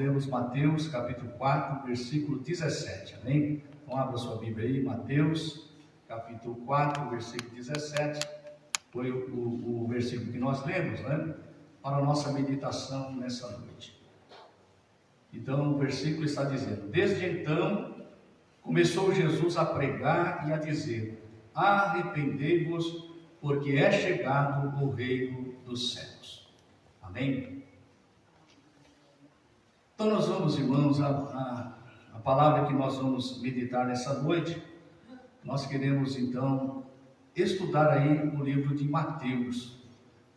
lemos Mateus capítulo 4, versículo 17, amém? Então abra sua Bíblia aí, Mateus capítulo 4, versículo 17, foi o versículo que nós lemos, né? Para a nossa meditação nessa noite. Então o versículo está dizendo: desde então começou Jesus a pregar e a dizer: arrependei-vos, porque é chegado o reino dos céus. Amém? Então nós vamos, irmãos, a palavra que nós vamos meditar nessa noite, nós queremos então estudar aí o livro de Mateus,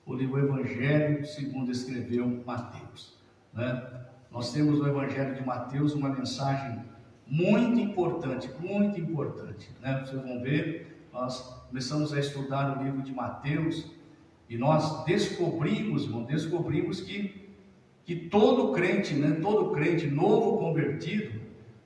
o livro Evangelho segundo escreveu Mateus, né? Nós temos no Evangelho de Mateus uma mensagem muito importante, né? Vocês vão ver, nós começamos a estudar o livro de Mateus e nós descobrimos que todo crente, né, todo crente novo convertido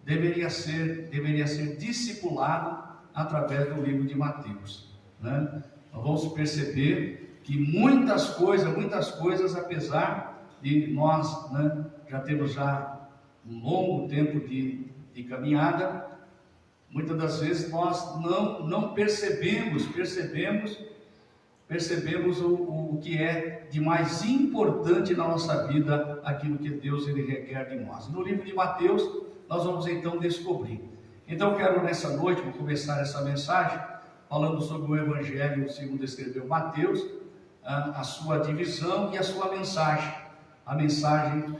deveria ser discipulado através do livro de Mateus, né? Nós vamos perceber que muitas coisas, apesar de nós, né, já temos um longo tempo de caminhada, muitas das vezes nós não percebemos o que é de mais importante na nossa vida, aquilo que Deus ele requer de nós. No livro de Mateus, nós vamos então descobrir. Então, eu quero nessa noite, vou começar essa mensagem, falando sobre o Evangelho segundo escreveu Mateus, a sua divisão e a sua mensagem, a mensagem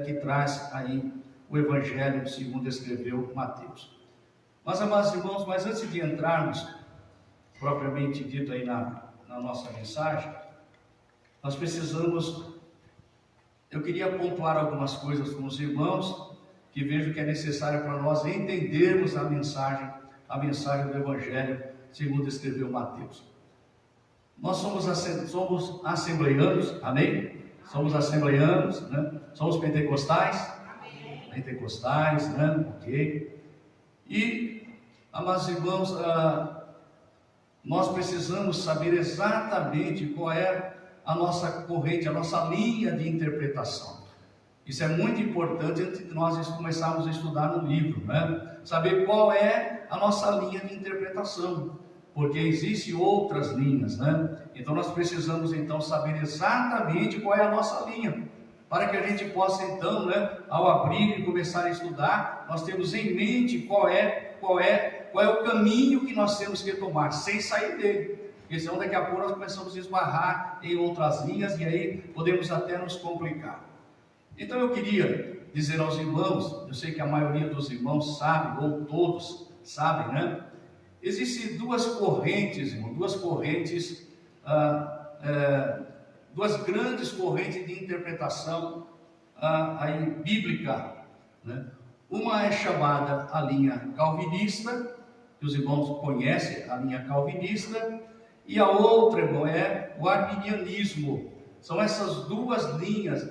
que traz aí o Evangelho segundo escreveu Mateus. Mas, amados irmãos, mas antes de entrarmos, propriamente dito aí na nossa mensagem, nós eu queria pontuar algumas coisas com os irmãos, que vejo que é necessário para nós entendermos a mensagem do Evangelho segundo escreveu Mateus. Nós somos assembleianos, amém? Somos assembleianos, né? Somos pentecostais, amém. Pentecostais, né? Ok. E, amados irmãos, nós precisamos saber exatamente qual é a nossa corrente, a nossa linha de interpretação. Isso é muito importante antes de nós começarmos a estudar no livro, né? Saber qual é a nossa linha de interpretação, porque existem outras linhas, né? Então nós precisamos então saber exatamente qual é a nossa linha, para que a gente possa então, né, ao abrir e começar a estudar, nós temos em mente qual é o caminho que nós temos que tomar, sem sair dele, porque senão daqui a pouco nós começamos a esbarrar em outras linhas e aí podemos até nos complicar. Então eu queria dizer aos irmãos, eu sei que a maioria dos irmãos sabe, ou todos sabem, né? Existem duas correntes, irmão, duas grandes correntes de interpretação aí, bíblica, né? Uma é chamada a linha calvinista, que os irmãos conhecem, a linha calvinista, e a outra, irmão, é o arminianismo. São essas duas linhas,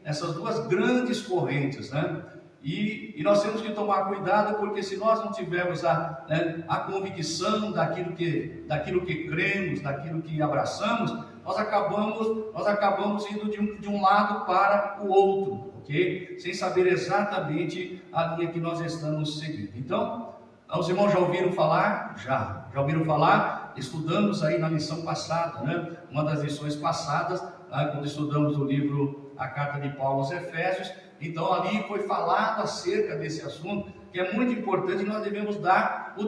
essas duas grandes correntes, né? E nós temos que tomar cuidado, porque se nós não tivermos a convicção daquilo que cremos, daquilo que abraçamos, nós acabamos indo de um lado para o outro, ok? Sem saber exatamente a linha que nós estamos seguindo. Então, os irmãos já ouviram falar? Já ouviram falar? Estudamos aí na lição passada, né? Uma das lições passadas, quando estudamos o livro, a carta de Paulo aos Efésios, então ali foi falado acerca desse assunto, que é muito importante e nós devemos dar a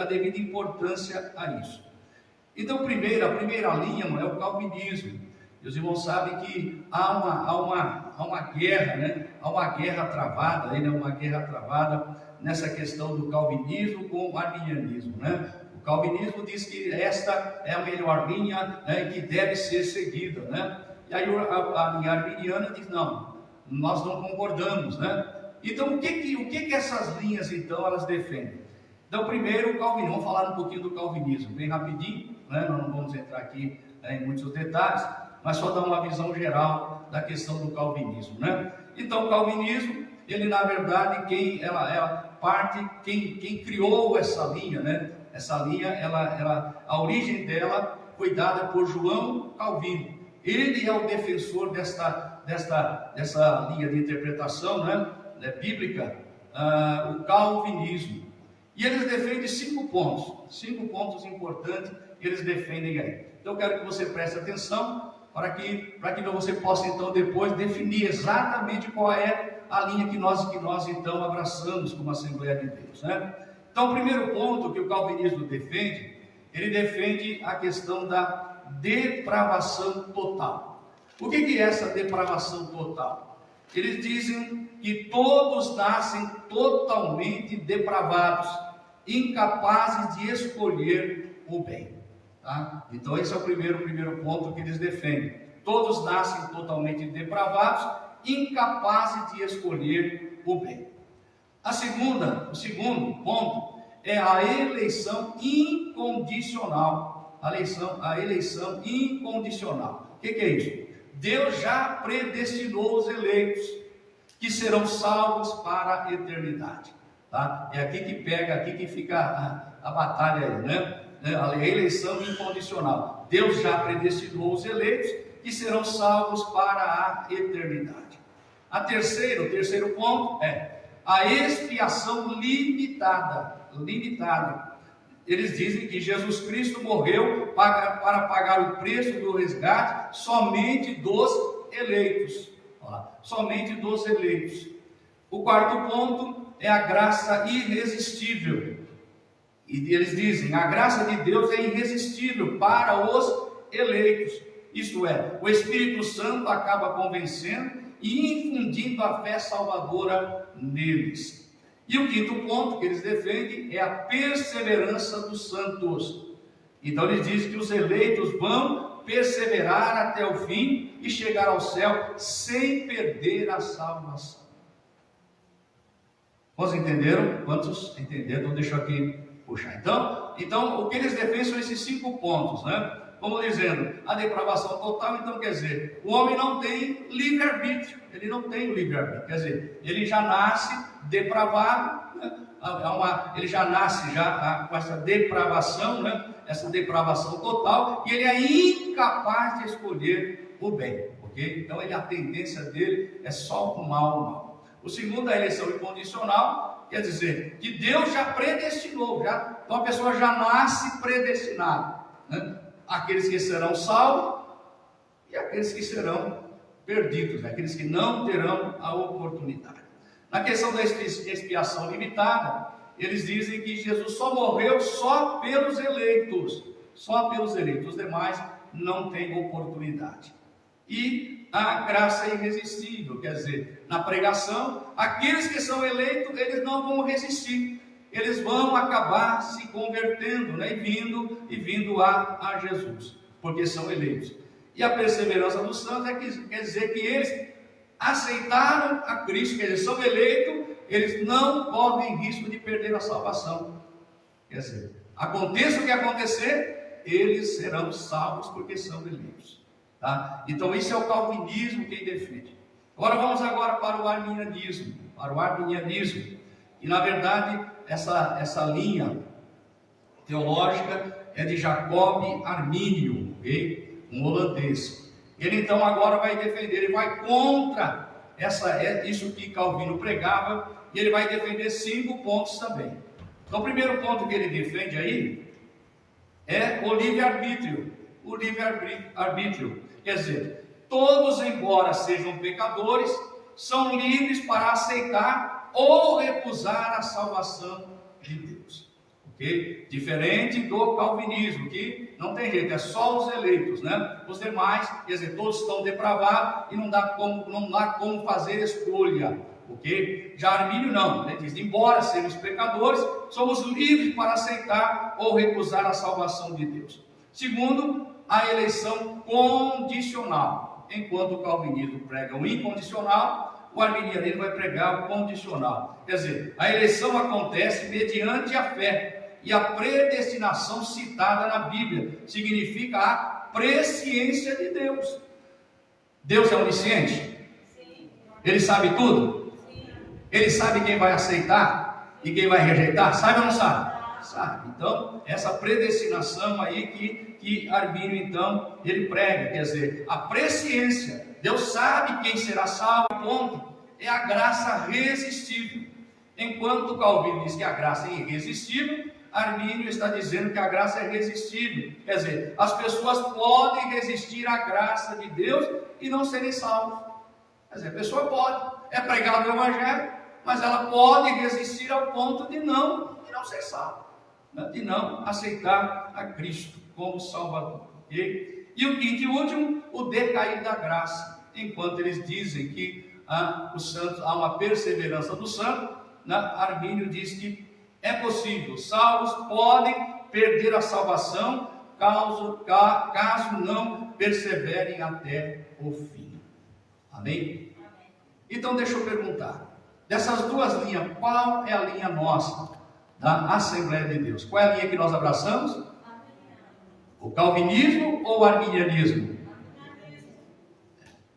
devida importância a isso. Então, a primeira linha é o calvinismo. E os irmãos sabem que há uma guerra, né? Há uma guerra travada nessa questão do calvinismo com o arminianismo, né? O calvinismo diz que esta é a melhor linha, né, que deve ser seguida, né? E aí a linha arminiana diz: não, nós não concordamos, né? Então o que essas linhas então elas defendem? Então, primeiro o calvinismo, vamos falar um pouquinho do calvinismo, bem rapidinho, né? Nós não vamos entrar aqui em muitos detalhes, mas só dar uma visão geral da questão do calvinismo, né? Então o calvinismo, ele na verdade, quem criou essa linha, né? Essa linha, a origem dela foi dada por João Calvino. Ele é o defensor dessa linha de interpretação, né, bíblica, o calvinismo. E eles defendem 5 pontos importantes que eles defendem aí. Então eu quero que você preste atenção para que você possa então depois definir exatamente qual é a linha que nós então abraçamos como Assembleia de Deus, né? Então o primeiro ponto que o calvinismo defende, ele defende a questão da depravação total. O que é essa depravação total? Eles dizem que todos nascem totalmente depravados, incapazes de escolher o bem. Tá? Então esse é o primeiro ponto que eles defendem. Todos nascem totalmente depravados, incapazes de escolher o bem. O segundo ponto é a eleição incondicional. A eleição incondicional. O que é isso? Deus já predestinou os eleitos, que serão salvos para a eternidade. Tá? É aqui que pega, aqui que fica a batalha aí, né? A eleição incondicional. Deus já predestinou os eleitos, que serão salvos para a eternidade. O terceiro ponto é a expiação limitada. Eles dizem que Jesus Cristo morreu para pagar o preço do resgate somente dos eleitos. Somente dos eleitos. O quarto ponto é a graça irresistível. E eles dizem, a graça de Deus é irresistível para os eleitos. Isto é, o Espírito Santo acaba convencendo e infundindo a fé salvadora neles. E o quinto ponto que eles defendem é a perseverança dos santos. Então eles dizem que os eleitos vão perseverar até o fim e chegar ao céu sem perder a salvação. Quantos entenderam? Quantos entenderam? Então deixa eu aqui puxar. Então o que eles defendem são esses 5 pontos, né? Como dizendo, a depravação total, então quer dizer, o homem não tem livre-arbítrio, ele não tem o livre-arbítrio, quer dizer, ele já nasce depravado, né? Ele já nasce com essa depravação, né? Essa depravação total, e ele é incapaz de escolher o bem, ok? Então a tendência dele é só o mal. O segundo é a eleição incondicional, quer dizer, que Deus já predestinou, então a pessoa já nasce predestinada, né? Aqueles que serão salvos e aqueles que serão perdidos, aqueles que não terão a oportunidade. Na questão da expiação limitada, eles dizem que Jesus só morreu só pelos eleitos, os demais não têm oportunidade. E a graça é irresistível, quer dizer, na pregação, aqueles que são eleitos, eles não vão resistir. Eles vão acabar se convertendo, né? e vindo a Jesus, porque são eleitos. E a perseverança dos santos quer dizer que eles aceitaram a Cristo, que eles são eleitos, eles não correm risco de perder a salvação. Quer dizer, aconteça o que acontecer, eles serão salvos porque são eleitos. Tá? Então isso é o calvinismo que defende. Vamos para o arminianismo. E na verdade essa linha teológica é de Jacob Arminio, okay? Um holandês. Ele então agora vai defender, ele vai contra isso que Calvino pregava, e ele vai defender 5 pontos também. Então o primeiro ponto que ele defende aí é o livre-arbítrio. O livre-arbítrio, quer dizer, todos, embora sejam pecadores, são livres para aceitar ou recusar a salvação de Deus, ok? Diferente do calvinismo, que não tem jeito, é só os eleitos, né? Os demais, quer dizer, todos estão depravados e não dá como fazer escolha, ok? Já Armínio não, ele diz, embora sejamos pecadores, somos livres para aceitar ou recusar a salvação de Deus. Segundo, a eleição condicional. Enquanto o calvinismo prega o incondicional, o arminianismo vai pregar o condicional. Quer dizer, a eleição acontece mediante a fé, e a predestinação citada na Bíblia significa a presciência de Deus. Deus é onisciente? Sim. Ele sabe tudo? Sim. Ele sabe quem vai aceitar e quem vai rejeitar? Sabe ou não sabe? Sabe? Então, essa predestinação aí que Armínio, então, ele prega, quer dizer, a presciência, Deus sabe quem será salvo, ponto, é a graça resistível. Enquanto Calvino diz que a graça é irresistível, Armínio está dizendo que a graça é resistível, quer dizer, as pessoas podem resistir à graça de Deus e não serem salvas. Quer dizer, a pessoa pode, é pregado o Evangelho, mas ela pode resistir ao ponto de não ser salva, né? De não aceitar a Cristo como Salvador. Okay? E o quinto e último, o decair da graça. Enquanto eles dizem que os santos, há uma perseverança do santo, né? Armínio diz que é possível, salvos podem perder a salvação caso não perseverem até o fim. Amém? Então deixa eu perguntar, dessas duas linhas, qual é a linha nossa da Assembleia de Deus? Qual é a linha que nós abraçamos? O calvinismo ou o arminianismo?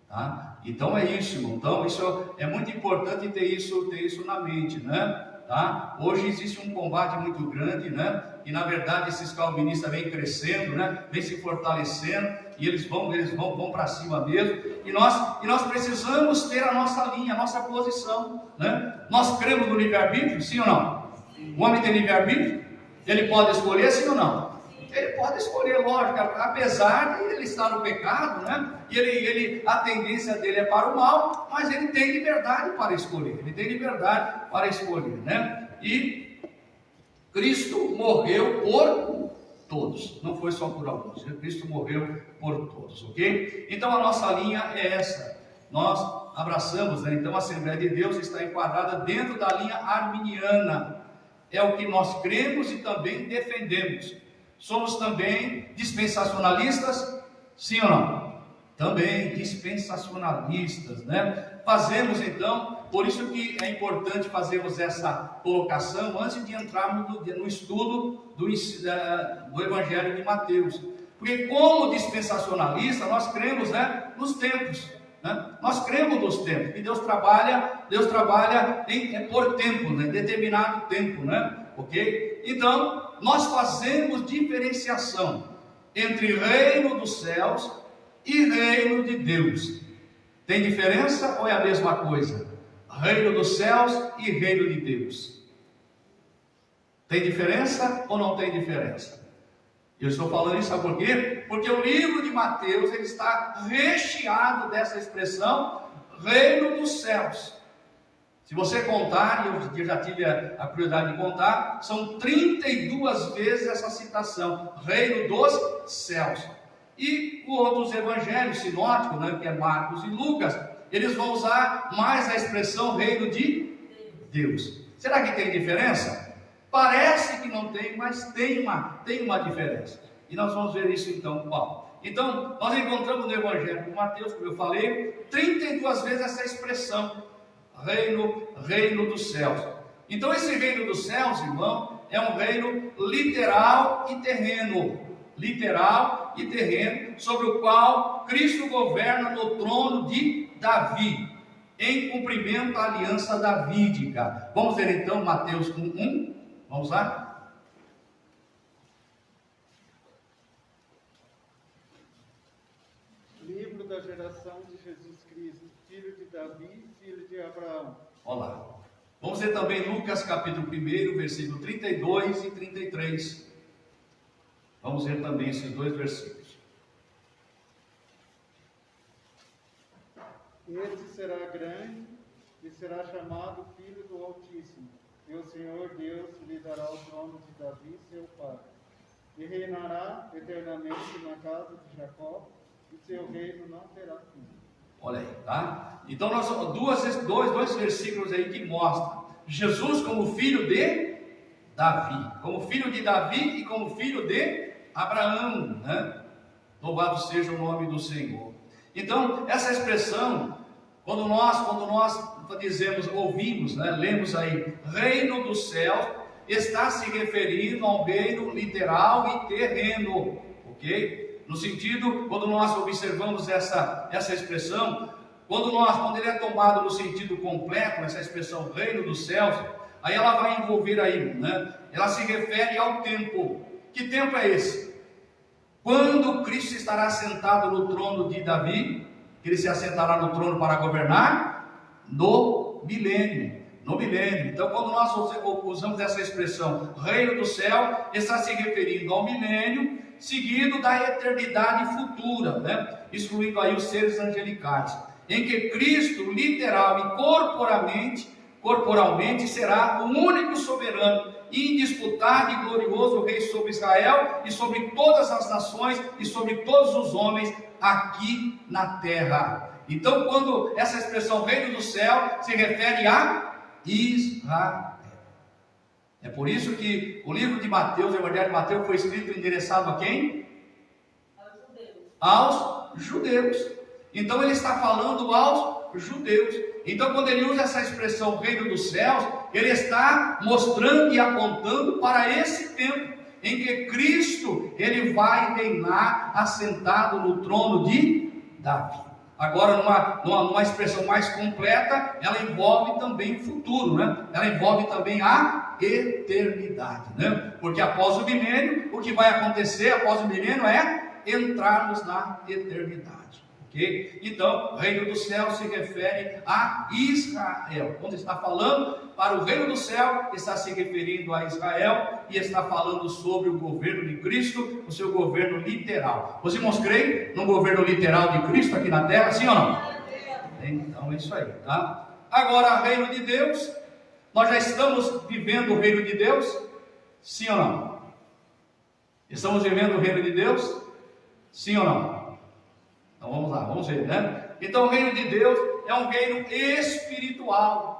Tá? Então é isso, irmão. Então isso é muito importante ter isso na mente, né? Tá? Hoje existe um combate muito grande, né? E na verdade esses calvinistas vêm crescendo, né? Vêm se fortalecendo e eles vão para cima mesmo. E nós precisamos ter a nossa linha, a nossa posição, né? Nós cremos no livre-arbítrio, sim ou não? O homem tem livre-arbítrio? Ele pode escolher, sim ou não? Ele pode escolher, lógico, apesar de ele estar no pecado, né? E a tendência dele é para o mal, mas ele tem liberdade para escolher, né? E Cristo morreu por todos, não foi só por alguns, Cristo morreu por todos, ok? Então a nossa linha é essa, nós abraçamos, né? Então a Assembleia de Deus está enquadrada dentro da linha arminiana, é o que nós cremos e também defendemos. Somos também dispensacionalistas, sim ou não? Também dispensacionalistas, né? Fazemos então, por isso que é importante fazermos essa colocação antes de entrarmos no estudo do Evangelho de Mateus. Porque como dispensacionalista, nós cremos, né, nos tempos, né? Nós cremos nos tempos, que Deus trabalha por tempo, né? Determinado tempo, né? Ok? Então, nós fazemos diferenciação entre reino dos céus e reino de Deus. Tem diferença ou é a mesma coisa? Reino dos céus e reino de Deus. Tem diferença ou não tem diferença? Eu estou falando isso, sabe por quê? Porque o livro de Mateus ele está recheado dessa expressão, reino dos céus. Se você contar, e eu já tive a curiosidade de contar, são 32 vezes essa citação, reino dos céus. E os outros evangelhos sinóticos, né, que é Marcos e Lucas, eles vão usar mais a expressão reino de Deus. Será que tem diferença? Parece que não tem, mas tem uma diferença. E nós vamos ver isso então qual. Então, nós encontramos no Evangelho de Mateus, como eu falei, 32 vezes essa expressão, reino dos céus. Então esse reino dos céus, irmão, é um reino literal e terreno, sobre o qual Cristo governa no trono de Davi, em cumprimento à aliança davídica. Vamos ver então Mateus 1:1, vamos lá? Livro da geração de Jesus Cristo, filho de Davi, filho de Abraão. Olá. Vamos ver também Lucas capítulo 1, versículo 32 e 33. Vamos ver também esses dois versículos. Este será grande e será chamado Filho do Altíssimo, e o Senhor Deus lhe dará o trono de Davi, seu pai, e reinará eternamente na casa de Jacó, e seu reino não terá fim. Olha aí, tá? Então nós dois versículos aí que mostram Jesus como filho de Davi, e como filho de Abraão, né? Louvado seja o nome do Senhor. Então essa expressão, quando nós dizemos, ouvimos, né? Lemos aí reino do céu, está se referindo a um reino literal e terreno, ok? No sentido, quando nós observamos essa expressão, quando ele é tomado no sentido completo, essa expressão reino dos céus, Aí ela vai envolver aí, né? Ela se refere ao tempo. Que tempo é esse? Quando Cristo estará sentado no trono de Davi, que ele se assentará no trono para governar no milênio. No milênio. Então, quando nós usamos essa expressão, reino do céu, está se referindo ao milênio, seguido da eternidade futura, né? Excluindo aí os seres angelicais, em que Cristo, literal e corporalmente será o único soberano, indisputável e glorioso Rei sobre Israel e sobre todas as nações e sobre todos os homens aqui na terra. Então, quando essa expressão reino do céu se refere a Israel. É por isso que o livro de Mateus, o Evangelho de Mateus, foi escrito endereçado a quem? Aos judeus. Então ele está falando aos judeus. Então, quando ele usa essa expressão reino dos céus, ele está mostrando e apontando para esse tempo em que Cristo ele vai reinar assentado no trono de Davi. Agora, numa expressão mais completa, ela envolve também o futuro, né? Ela envolve também a eternidade, né? Porque após o milênio, o que vai acontecer após o milênio é entrarmos na eternidade, ok? Então, o reino do céu se refere a Israel. Quando está falando para o reino do céu, está se referindo a Israel e está falando sobre o governo de Cristo, o seu governo literal. Os irmãos creem no governo literal de Cristo aqui na terra, sim ou não? Então é isso aí, tá? Agora, o reino de Deus, nós já estamos vivendo o reino de Deus, sim ou não? Estamos vivendo o reino de Deus, sim ou não? Então vamos lá, vamos ver, né? Então o reino de Deus é um reino espiritual,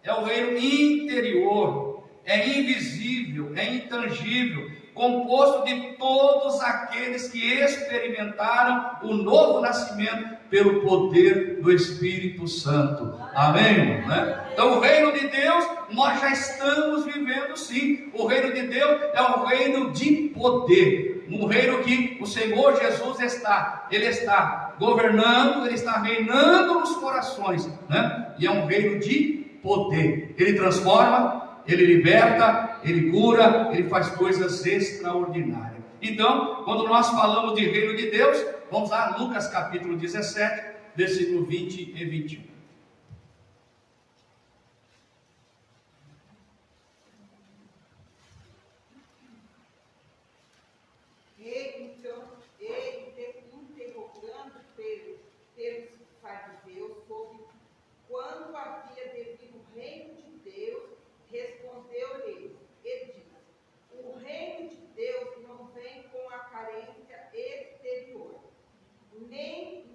é um reino interior, é invisível, é intangível, composto de todos aqueles que experimentaram o novo nascimento pelo poder do Espírito Santo. Amém? Né? Então o reino de Deus, nós já estamos vivendo sim. O reino de Deus é um reino de poder, um reino que o Senhor Jesus Ele está governando, Ele está reinando nos corações, né? E é um reino de poder. Ele transforma, Ele liberta, Ele cura, Ele faz coisas extraordinárias. Então, quando nós falamos de reino de Deus, vamos lá, Lucas capítulo 17, versículo 20 e 21.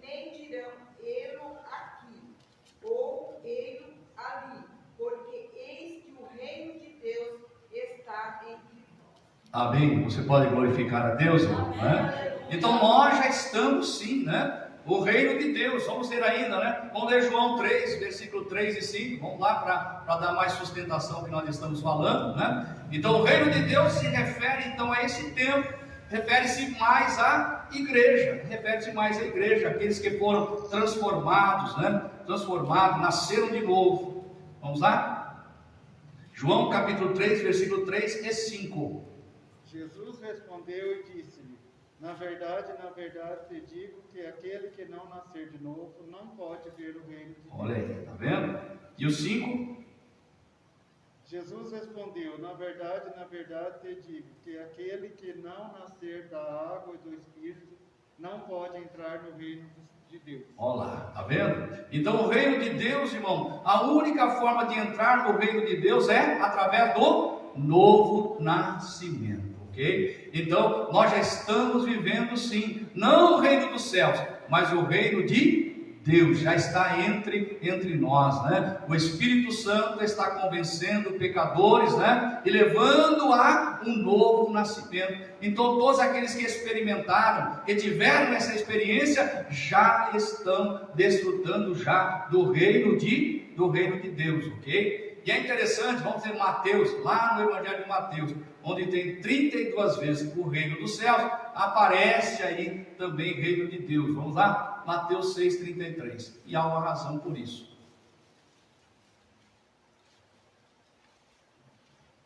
Nem dirão ele aqui, ou ele ali, porque eis que o reino de Deus está entre nós. Amém? Você pode glorificar a Deus, irmão, né? Então nós já estamos sim, né? O reino de Deus, vamos ler ainda, né? Vamos ler João 3, versículo 3 e 5, vamos lá para dar mais sustentação que nós estamos falando, né? Então o reino de Deus se refere então a esse tempo, refere-se mais à igreja, aqueles que foram transformados, né? Transformados, nasceram de novo. Vamos lá? João capítulo 3, versículo 3 e 5. Jesus respondeu e disse-lhe: na verdade, te digo que aquele que não nascer de novo não pode ver o reino de Deus. Olha aí, tá vendo? E o 5? Jesus respondeu: na verdade, te digo que aquele que não nascer da água e do Espírito não pode entrar no reino de Deus. Olha lá, tá vendo? Então o reino de Deus, irmão, a única forma de entrar no reino de Deus é através do novo nascimento, ok? Então nós já estamos vivendo sim, não o reino dos céus, mas o reino de Deus já está entre nós, né? O Espírito Santo está convencendo pecadores, né? E levando a um novo nascimento. Então todos aqueles que experimentaram, que tiveram essa experiência, já estão desfrutando já do reino de Deus, ok? E é interessante, vamos ver Mateus, lá no Evangelho de Mateus, onde tem 32 vezes o reino dos céus, aparece aí também reino de Deus. Vamos lá? Mateus 6,33. E há uma razão por isso.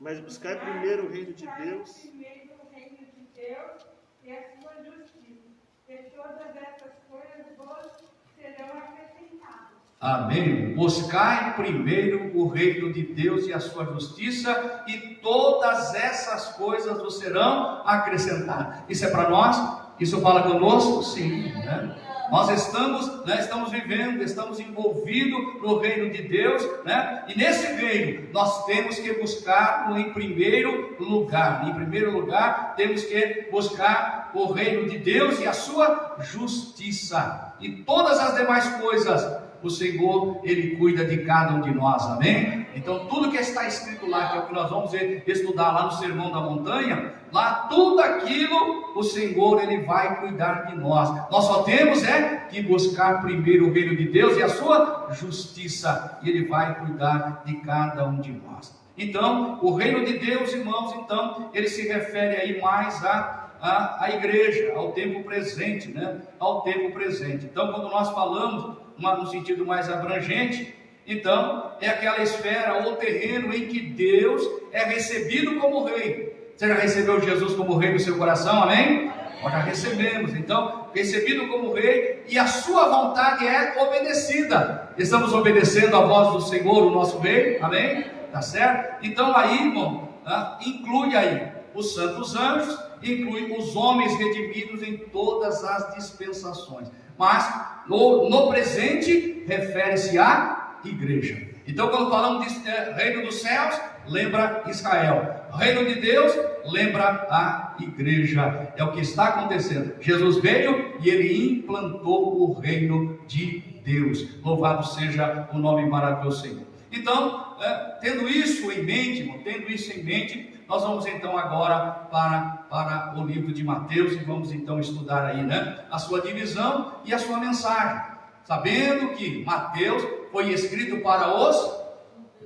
Mas buscar primeiro o reino de Deus. Primeiro o reino de Deus e a sua justiça. E todas essas coisas boas serão acrescentadas. Amém. Buscai primeiro o reino de Deus e a sua justiça, e todas essas coisas vos serão acrescentadas. Isso é para nós? Isso fala conosco? Sim, né? Nós estamos vivendo, estamos envolvidos no reino de Deus, né? E nesse reino nós temos que buscar em primeiro lugar. Em primeiro lugar, temos que buscar o reino de Deus e a sua justiça. E todas as demais coisas, o Senhor, Ele cuida de cada um de nós, amém? Então tudo que está escrito lá, que é o que nós vamos estudar lá no Sermão da Montanha, lá tudo aquilo, o Senhor, Ele vai cuidar de nós. Nós só temos que buscar primeiro o reino de Deus e a sua justiça, e Ele vai cuidar de cada um de nós. Então, o reino de Deus, irmãos, então, ele se refere aí mais à igreja, ao tempo presente, né? Ao tempo presente. Então, quando nós falamos no sentido mais abrangente, então é aquela esfera ou terreno em que Deus é recebido como rei. Você já recebeu Jesus como rei no seu coração, amém? Nós já recebemos, então, recebido como rei, e a sua vontade é obedecida. Estamos obedecendo a voz do Senhor, o nosso rei, amém? Tá certo? Então aí, irmão, inclui aí os santos anjos, inclui os homens redimidos em todas as dispensações. Mas no presente refere-se à igreja. Então, quando falamos de reino dos céus, lembra Israel. Reino de Deus, lembra a igreja. É o que está acontecendo. Jesus veio e ele implantou o reino de Deus. Louvado seja o nome maravilhoso do Senhor. Então, tendo isso em mente, irmão, nós vamos então agora para o livro de Mateus, e vamos então estudar aí, né, a sua divisão e a sua mensagem, sabendo que Mateus foi escrito para os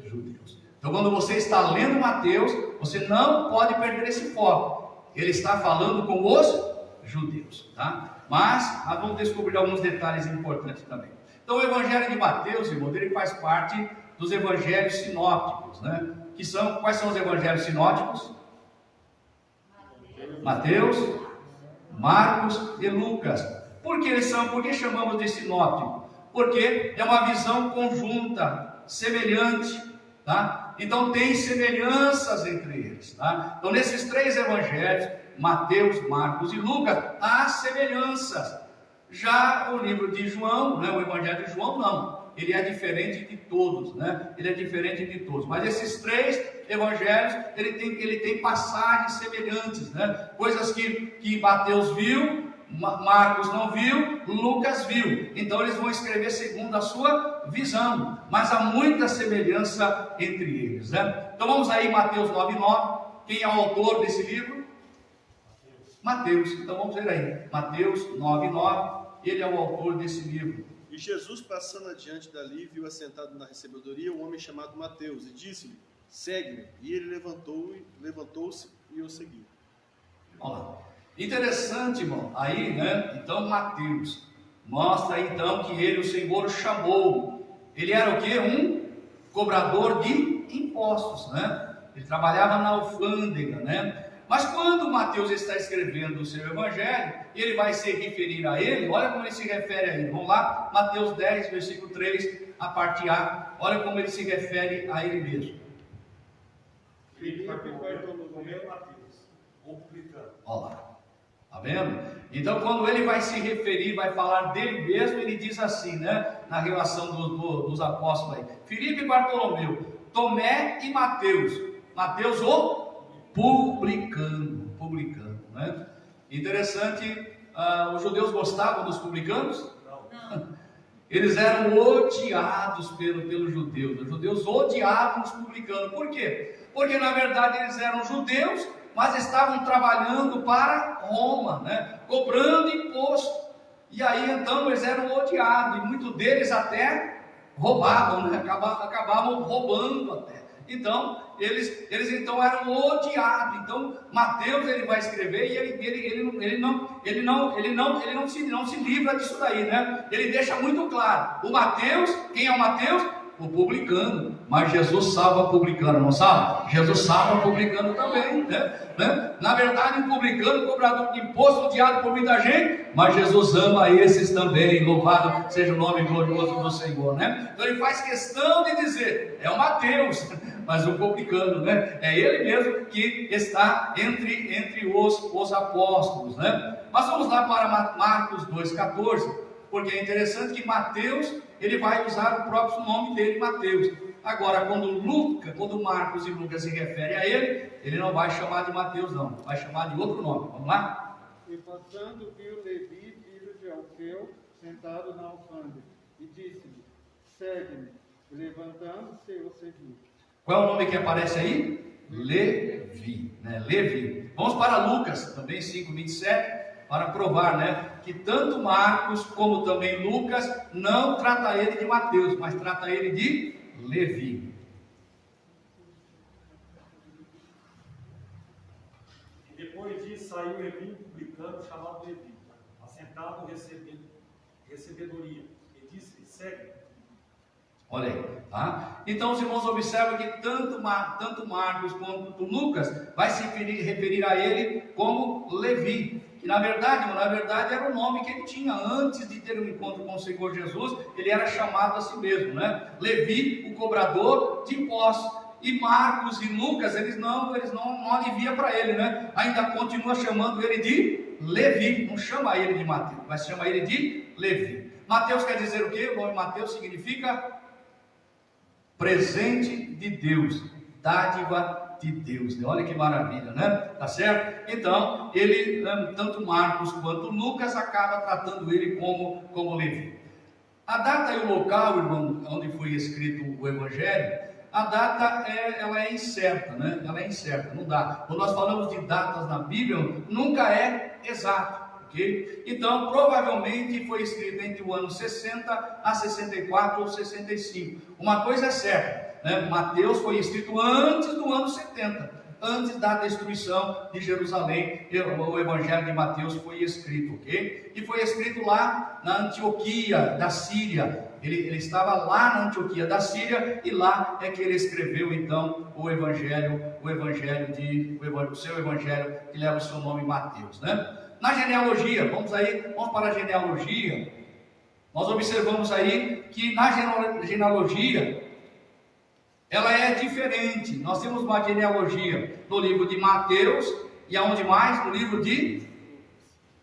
judeus. Então, quando você está lendo Mateus, você não pode perder esse foco. Ele está falando com os judeus, tá? Mas nós vamos descobrir alguns detalhes importantes também. Então, o Evangelho de Mateus, irmão, ele faz parte dos evangelhos sinópticos, né? Quais são os evangelhos sinóticos? Mateus, Marcos e Lucas. Por que eles são? Por que chamamos de sinóptico? Porque é uma visão conjunta, semelhante, tá? Então tem semelhanças entre eles, tá? Então nesses três evangelhos, Mateus, Marcos e Lucas, há semelhanças. Já o livro de João, né, o evangelho de João, não. Ele é diferente de todos, né? Ele é diferente de todos. Mas esses três evangelhos, ele tem passagens semelhantes, né? Coisas que Mateus viu, Marcos não viu, Lucas viu. Então eles vão escrever segundo a sua visão. Mas há muita semelhança entre eles, né? Então vamos aí, Mateus 9:9. Quem é o autor desse livro? Mateus. Então vamos ver aí. Mateus 9:9. Ele é o autor desse livro. E Jesus, passando adiante dali, viu assentado na recebedoria um homem chamado Mateus, e disse-lhe: segue-me. E ele levantou-se e o seguiu. Olha lá. Interessante, irmão. Aí, né? Então, Mateus mostra então que ele, o Senhor, o chamou. Ele era o quê? Um cobrador de impostos, né? Ele trabalhava na alfândega, né? Mas quando Mateus está escrevendo o seu evangelho, ele vai se referir a ele. Olha como ele se refere a ele. Vamos lá, Mateus 10, versículo 3, a parte A. Olha como ele se refere a ele mesmo. Filipe, Bartolomeu, Mateus, o publicano. Olha lá, tá vendo? Então quando ele vai se referir, vai falar dele mesmo, ele diz assim, né? Na relação dos apóstolos aí. Filipe, Bartolomeu, Tomé e Mateus. Mateus o publicano, né? Interessante, os judeus gostavam dos publicanos? Não. Eles eram odiados pelos judeus. Os judeus odiavam os publicanos. Por quê? Porque na verdade eles eram judeus, mas estavam trabalhando para Roma, né? Cobrando imposto. E aí então eles eram odiados, e muitos deles até roubavam, né? Acabavam roubando até. Então, eles então eram odiados. Então, Mateus ele vai escrever e ele não se livra disso daí, né? Ele deixa muito claro. O Mateus, quem é o Mateus? O publicano. Mas Jesus salva publicano, não salva? Jesus salva publicano também, né? Na verdade, o publicano, cobrador de imposto, odiado por muita gente, mas Jesus ama esses também. Louvado seja o nome glorioso do Senhor, né? Então ele faz questão de dizer, é o Mateus, mas o publicano, né? É ele mesmo que está entre os apóstolos, né? Mas vamos lá para Marcos 2,14, porque é interessante que Mateus, ele vai usar o próprio nome dele, Mateus. Agora, quando Marcos e Lucas se referem a ele não vai chamar de Mateus, não, vai chamar de outro nome. Vamos lá? E passando, viu Levi, filho de Alfeu, sentado na alfândega, e disse-lhe, segue-me. E levantando-se, o seguiu. Qual é o nome que aparece aí? Levi, né? Levi. Vamos para Lucas, também 5:27, para provar, né, que tanto Marcos como também Lucas não trata ele de Mateus, mas trata ele de Levi. E depois disso saiu Levi, um publicano chamado Levi, assentado recebedoria, e disse-lhe, segue. Olha aí, tá? Então os irmãos observam que tanto Marcos quanto Lucas vai se referir a ele como Levi, que na verdade era o nome que ele tinha antes de ter um encontro com o Senhor Jesus. Ele era chamado a si mesmo, né? Levi, o cobrador de impostos. E Marcos e Lucas, eles não aliviam para ele, né? Ainda continua chamando ele de Levi, não chama ele de Mateus, mas chama ele de Levi. Mateus quer dizer o quê? O nome Mateus significa presente de Deus, dádiva de Deus. Olha que maravilha, né? Tá certo? Então, ele, tanto Marcos quanto Lucas, acaba tratando ele como Levi. A data e o local, irmão, onde foi escrito o Evangelho, a data ela é incerta, né? Ela é incerta, não dá. Quando nós falamos de datas na Bíblia, nunca é exato. Okay? Então, provavelmente foi escrito entre o ano 60 a 64 ou 65. Uma coisa é certa, né? Mateus foi escrito antes do ano 70, antes da destruição de Jerusalém. O Evangelho de Mateus foi escrito, ok? E foi escrito lá na Antioquia da Síria. Ele estava lá na Antioquia da Síria, e lá é que ele escreveu então o seu evangelho, que leva o seu nome, Mateus, né? Na genealogia, vamos para a genealogia. Nós observamos aí que na genealogia ela é diferente. Nós temos uma genealogia no livro de Mateus e aonde mais? No livro de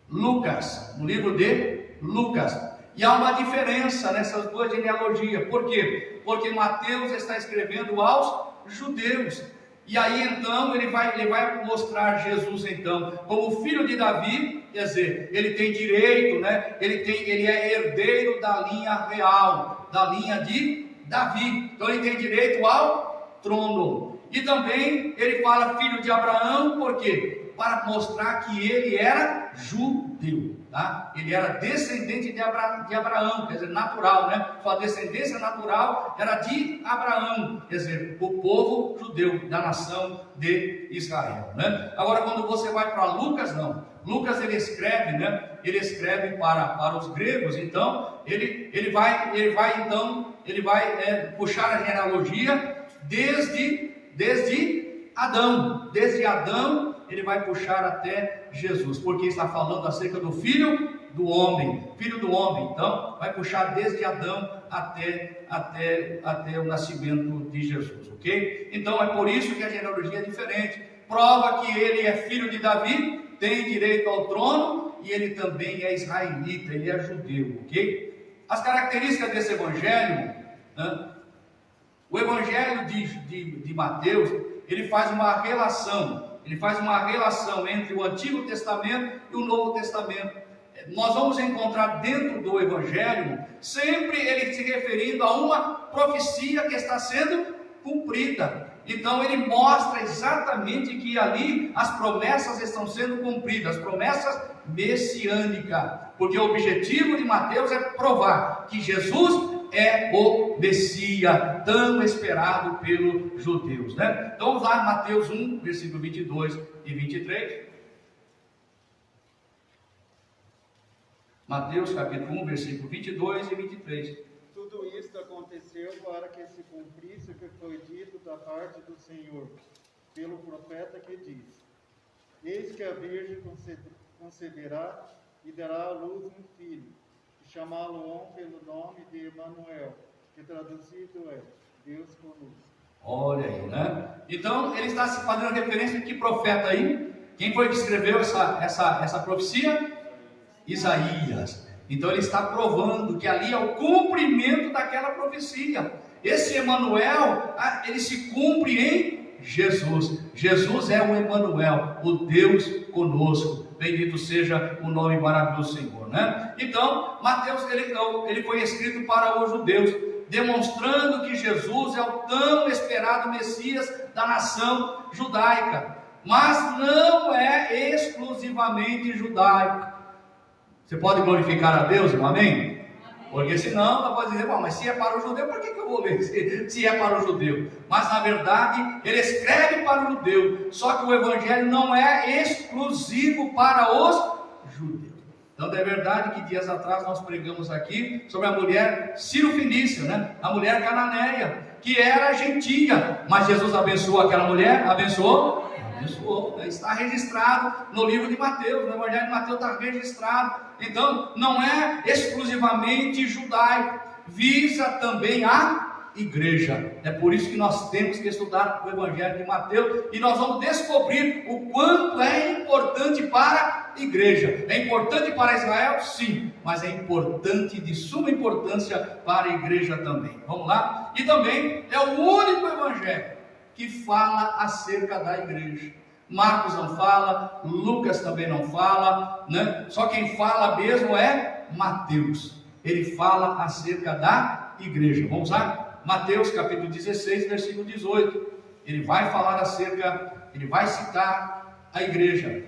Lucas. No livro de Lucas. E há uma diferença nessas duas genealogias. Por quê? Porque Mateus está escrevendo aos judeus. E aí então ele vai mostrar Jesus então como filho de Davi, quer dizer, ele tem direito, né? Ele é herdeiro da linha real, da linha de Davi. Então ele tem direito ao trono. E também ele fala filho de Abraão, por quê? Para mostrar que ele era judeu, tá? Ele era descendente de Abraão, quer dizer, natural, né? Sua descendência natural era de Abraão, quer dizer, o povo judeu da nação de Israel, né? Agora, quando você vai para Lucas, não. Lucas ele escreve, né? Ele escreve para os gregos. Então ele vai puxar a genealogia desde Adão. Desde Adão ele vai puxar até Jesus, porque está falando acerca do filho do homem. Então vai puxar desde Adão até o nascimento de Jesus, ok? Então é por isso que a genealogia é diferente. Prova que ele é filho de Davi, tem direito ao trono, e ele também é israelita, ele é judeu, ok? As características desse evangelho, né? O evangelho de Mateus, ele faz uma relação entre o Antigo Testamento e o Novo Testamento. Nós vamos encontrar dentro do evangelho sempre ele se referindo a uma profecia que está sendo cumprida. Então ele mostra exatamente que ali as promessas estão sendo cumpridas, as promessas messiânicas, porque o objetivo de Mateus é provar que Jesus é o Messias tão esperado pelos judeus, né? Então vamos lá, Mateus 1, versículo 22 e 23. Mateus capítulo 1, versículo 22 e 23. Tudo isto aconteceu aconteceu para que se cumprisse o que foi dito da parte do Senhor, pelo profeta que diz: Eis que a Virgem conceberá e dará à luz um filho, e chamá-lo-ão pelo nome de Emanuel, que traduzido é Deus conosco. Olha aí, né? Então, ele está se fazendo referência a que profeta aí? Quem foi que escreveu essa profecia? Isaías. Então, ele está provando que ali é o cumprimento daquela profecia. Esse Emanuel, ele se cumpre em Jesus. Jesus é o Emanuel, o Deus conosco. Bendito seja o nome maravilhoso do Senhor, né? Então, Mateus, ele foi escrito para os judeus, demonstrando que Jesus é o tão esperado Messias da nação judaica, mas não é exclusivamente judaico. Você pode glorificar a Deus, irmão? Amém? Porque senão ela pode dizer, bom, mas se é para o judeu, por que eu vou ler se é para o judeu? Mas na verdade, ele escreve para o judeu, só que o evangelho não é exclusivo para os judeus. Então é verdade que dias atrás nós pregamos aqui sobre a mulher Ciro-Fenícia, né? A mulher cananeia, que era gentia, mas Jesus abençoou aquela mulher, abençoou, né? Está registrado no livro de Mateus, no evangelho de Mateus está registrado. Então não é exclusivamente judaico, visa também a igreja. É por isso que nós temos que estudar o evangelho de Mateus, e nós vamos descobrir o quanto é importante para a igreja. É importante para Israel? Sim, mas é importante, de suma importância para a igreja também. Vamos lá? E também é o único evangelho que fala acerca da igreja. Marcos não fala, Lucas também não fala, né? Só quem fala mesmo é Mateus. Ele fala acerca da igreja. Vamos lá? Mateus capítulo 16, versículo 18. Ele vai falar acerca, ele vai citar a igreja.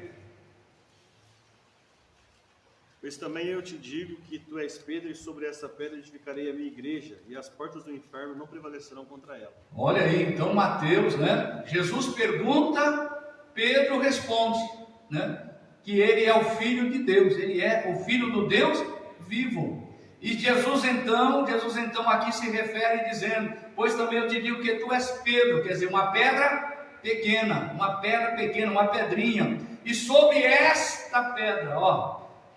Pois também eu te digo que tu és Pedro, e sobre essa pedra edificarei a minha igreja, e as portas do inferno não prevalecerão contra ela. Olha aí, então Mateus, né? Jesus pergunta, Pedro responde, né? Que ele é o Filho de Deus, ele é o Filho do Deus vivo. E Jesus então aqui se refere dizendo, pois também eu te digo que tu és Pedro, quer dizer, uma pedra pequena, uma pedrinha, e sobre esta pedra,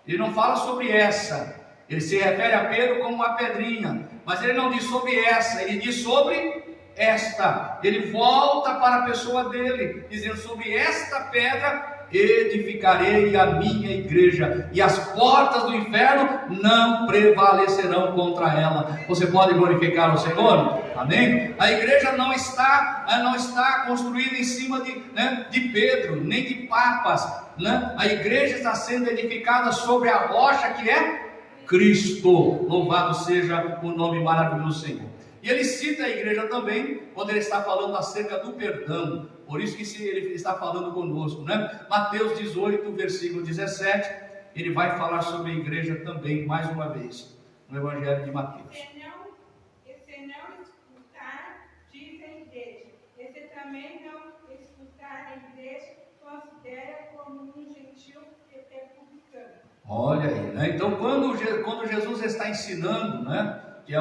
ele não fala sobre essa, ele se refere a Pedro como uma pedrinha, mas ele não diz sobre essa, ele diz sobre esta. Ele volta para a pessoa dele, dizendo, sobre esta pedra edificarei a minha igreja, e as portas do inferno não prevalecerão contra ela. Você pode glorificar o Senhor? Amém? A igreja não está construída em cima de Pedro, nem de papas, né? A igreja está sendo edificada sobre a rocha que é Cristo. Louvado seja o nome maravilhoso do Senhor. E ele cita a igreja também, quando ele está falando acerca do perdão. Por isso que ele está falando conosco, né? Mateus 18, versículo 17, ele vai falar sobre a igreja também, mais uma vez, no Evangelho de Mateus. Se não escutar, diz a igreja. E se também não escutar a igreja, considera como um gentil e publicano. Olha aí, né? Então quando Jesus está ensinando, né? Que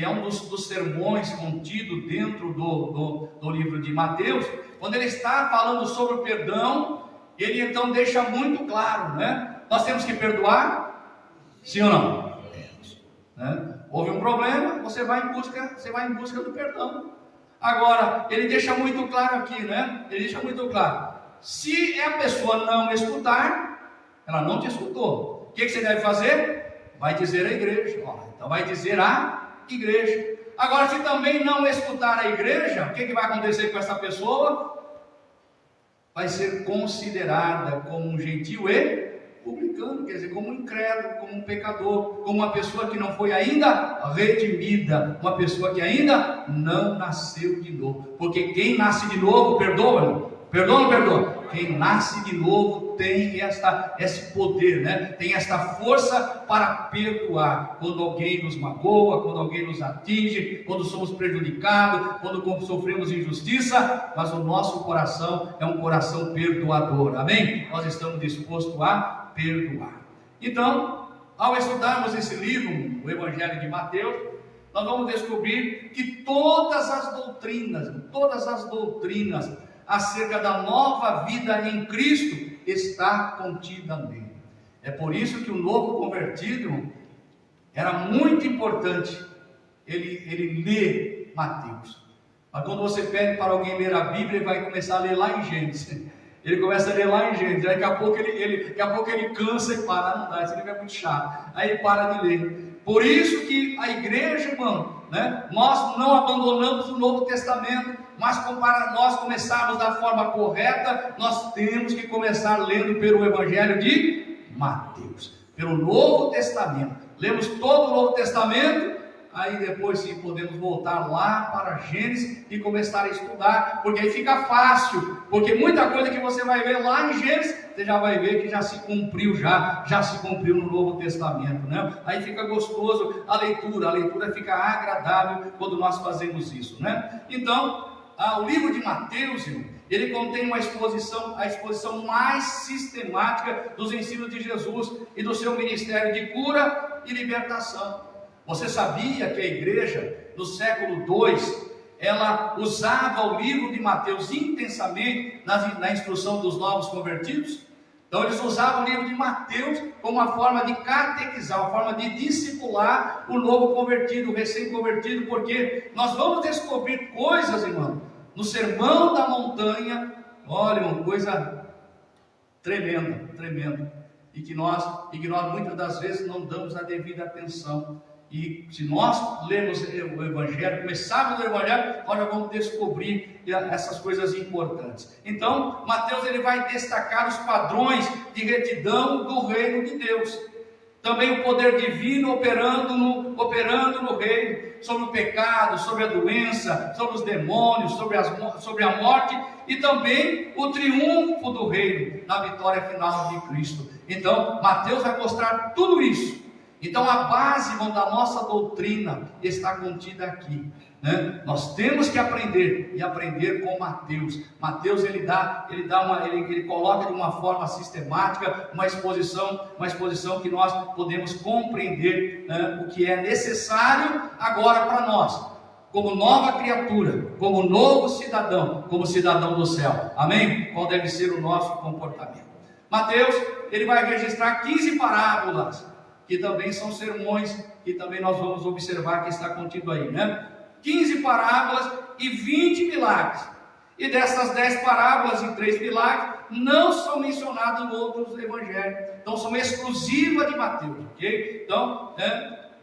é um dos sermões contido dentro do livro de Mateus, quando ele está falando sobre o perdão, ele então deixa muito claro, né? Nós temos que perdoar, sim ou não? Temos, né? Houve um problema, você vai em busca do perdão. Agora, ele deixa muito claro aqui, né? Ele deixa muito claro, se a pessoa não escutar, ela não te escutou, o que você deve fazer? Vai dizer à igreja, então vai dizer à igreja. Agora, se também não escutar a igreja, o que vai acontecer com essa pessoa? Vai ser considerada como um gentil e publicano, quer dizer, como um incrédulo, como um pecador, como uma pessoa que não foi ainda redimida, uma pessoa que ainda não nasceu de novo. Porque quem nasce de novo, perdoa? Perdoa ou não perdoa? Quem nasce de novo tem esse poder, né? Tem esta força para perdoar. Quando alguém nos magoa, quando alguém nos atinge, quando somos prejudicados, quando sofremos injustiça, mas o nosso coração é um coração perdoador, amém? Nós estamos dispostos a perdoar. Então, ao estudarmos esse livro, o Evangelho de Mateus, nós vamos descobrir que todas as doutrinas acerca da nova vida em Cristo está contida nele. É por isso que o novo convertido era muito importante ele ler Mateus. Mas quando você pede para alguém ler a Bíblia, ele vai começar a ler lá em Gênesis. Ele começa a ler lá em Gênesis, daqui a pouco ele cansa e para, não dá, esse livro é muito chato, aí ele para de ler. Por isso que a igreja, irmão, né, nós não abandonamos o Novo Testamento, mas para nós começarmos da forma correta, nós temos que começar lendo pelo Evangelho de Mateus, pelo Novo Testamento. Lemos todo o Novo Testamento, aí depois sim podemos voltar lá para Gênesis e começar a estudar, porque aí fica fácil, porque muita coisa que você vai ver lá em Gênesis, você já vai ver que já se cumpriu no Novo Testamento, né? Aí fica gostoso a leitura fica agradável quando nós fazemos isso, né? Então, o livro de Mateus, ele contém a exposição mais sistemática dos ensinos de Jesus e do seu ministério de cura e libertação. Você sabia que a igreja do século II, ela usava o livro de Mateus intensamente na instrução dos novos convertidos? Então eles usavam o livro de Mateus como uma forma de catequizar, uma forma de discipular o novo convertido, o recém-convertido, porque nós vamos descobrir coisas, irmão, no Sermão da Montanha, olha, uma coisa tremenda, e que nós muitas das vezes não damos a devida atenção. E se nós lermos o Evangelho, começarmos o Evangelho, nós já vamos descobrir essas coisas importantes. Então, Mateus ele vai destacar os padrões de retidão do reino de Deus. Também o poder divino operando no reino, sobre o pecado, sobre a doença, sobre os demônios, sobre a morte, e também o triunfo do reino, na vitória final de Cristo. Então, Mateus vai mostrar tudo isso. Então a base da nossa doutrina está contida aqui, né? Nós temos que aprender com Mateus. Mateus ele coloca de uma forma sistemática uma exposição que nós podemos compreender, né, o que é necessário agora para nós, como nova criatura, como novo cidadão, como cidadão do céu. Amém? Qual deve ser o nosso comportamento? Mateus ele vai registrar 15 parábolas, que também são sermões, que também nós vamos observar que está contido aí, né? 15 parábolas e 20 milagres. E dessas 10 parábolas e 3 milagres, não são mencionados em outros evangelhos. Então, são exclusivas de Mateus, ok? Então,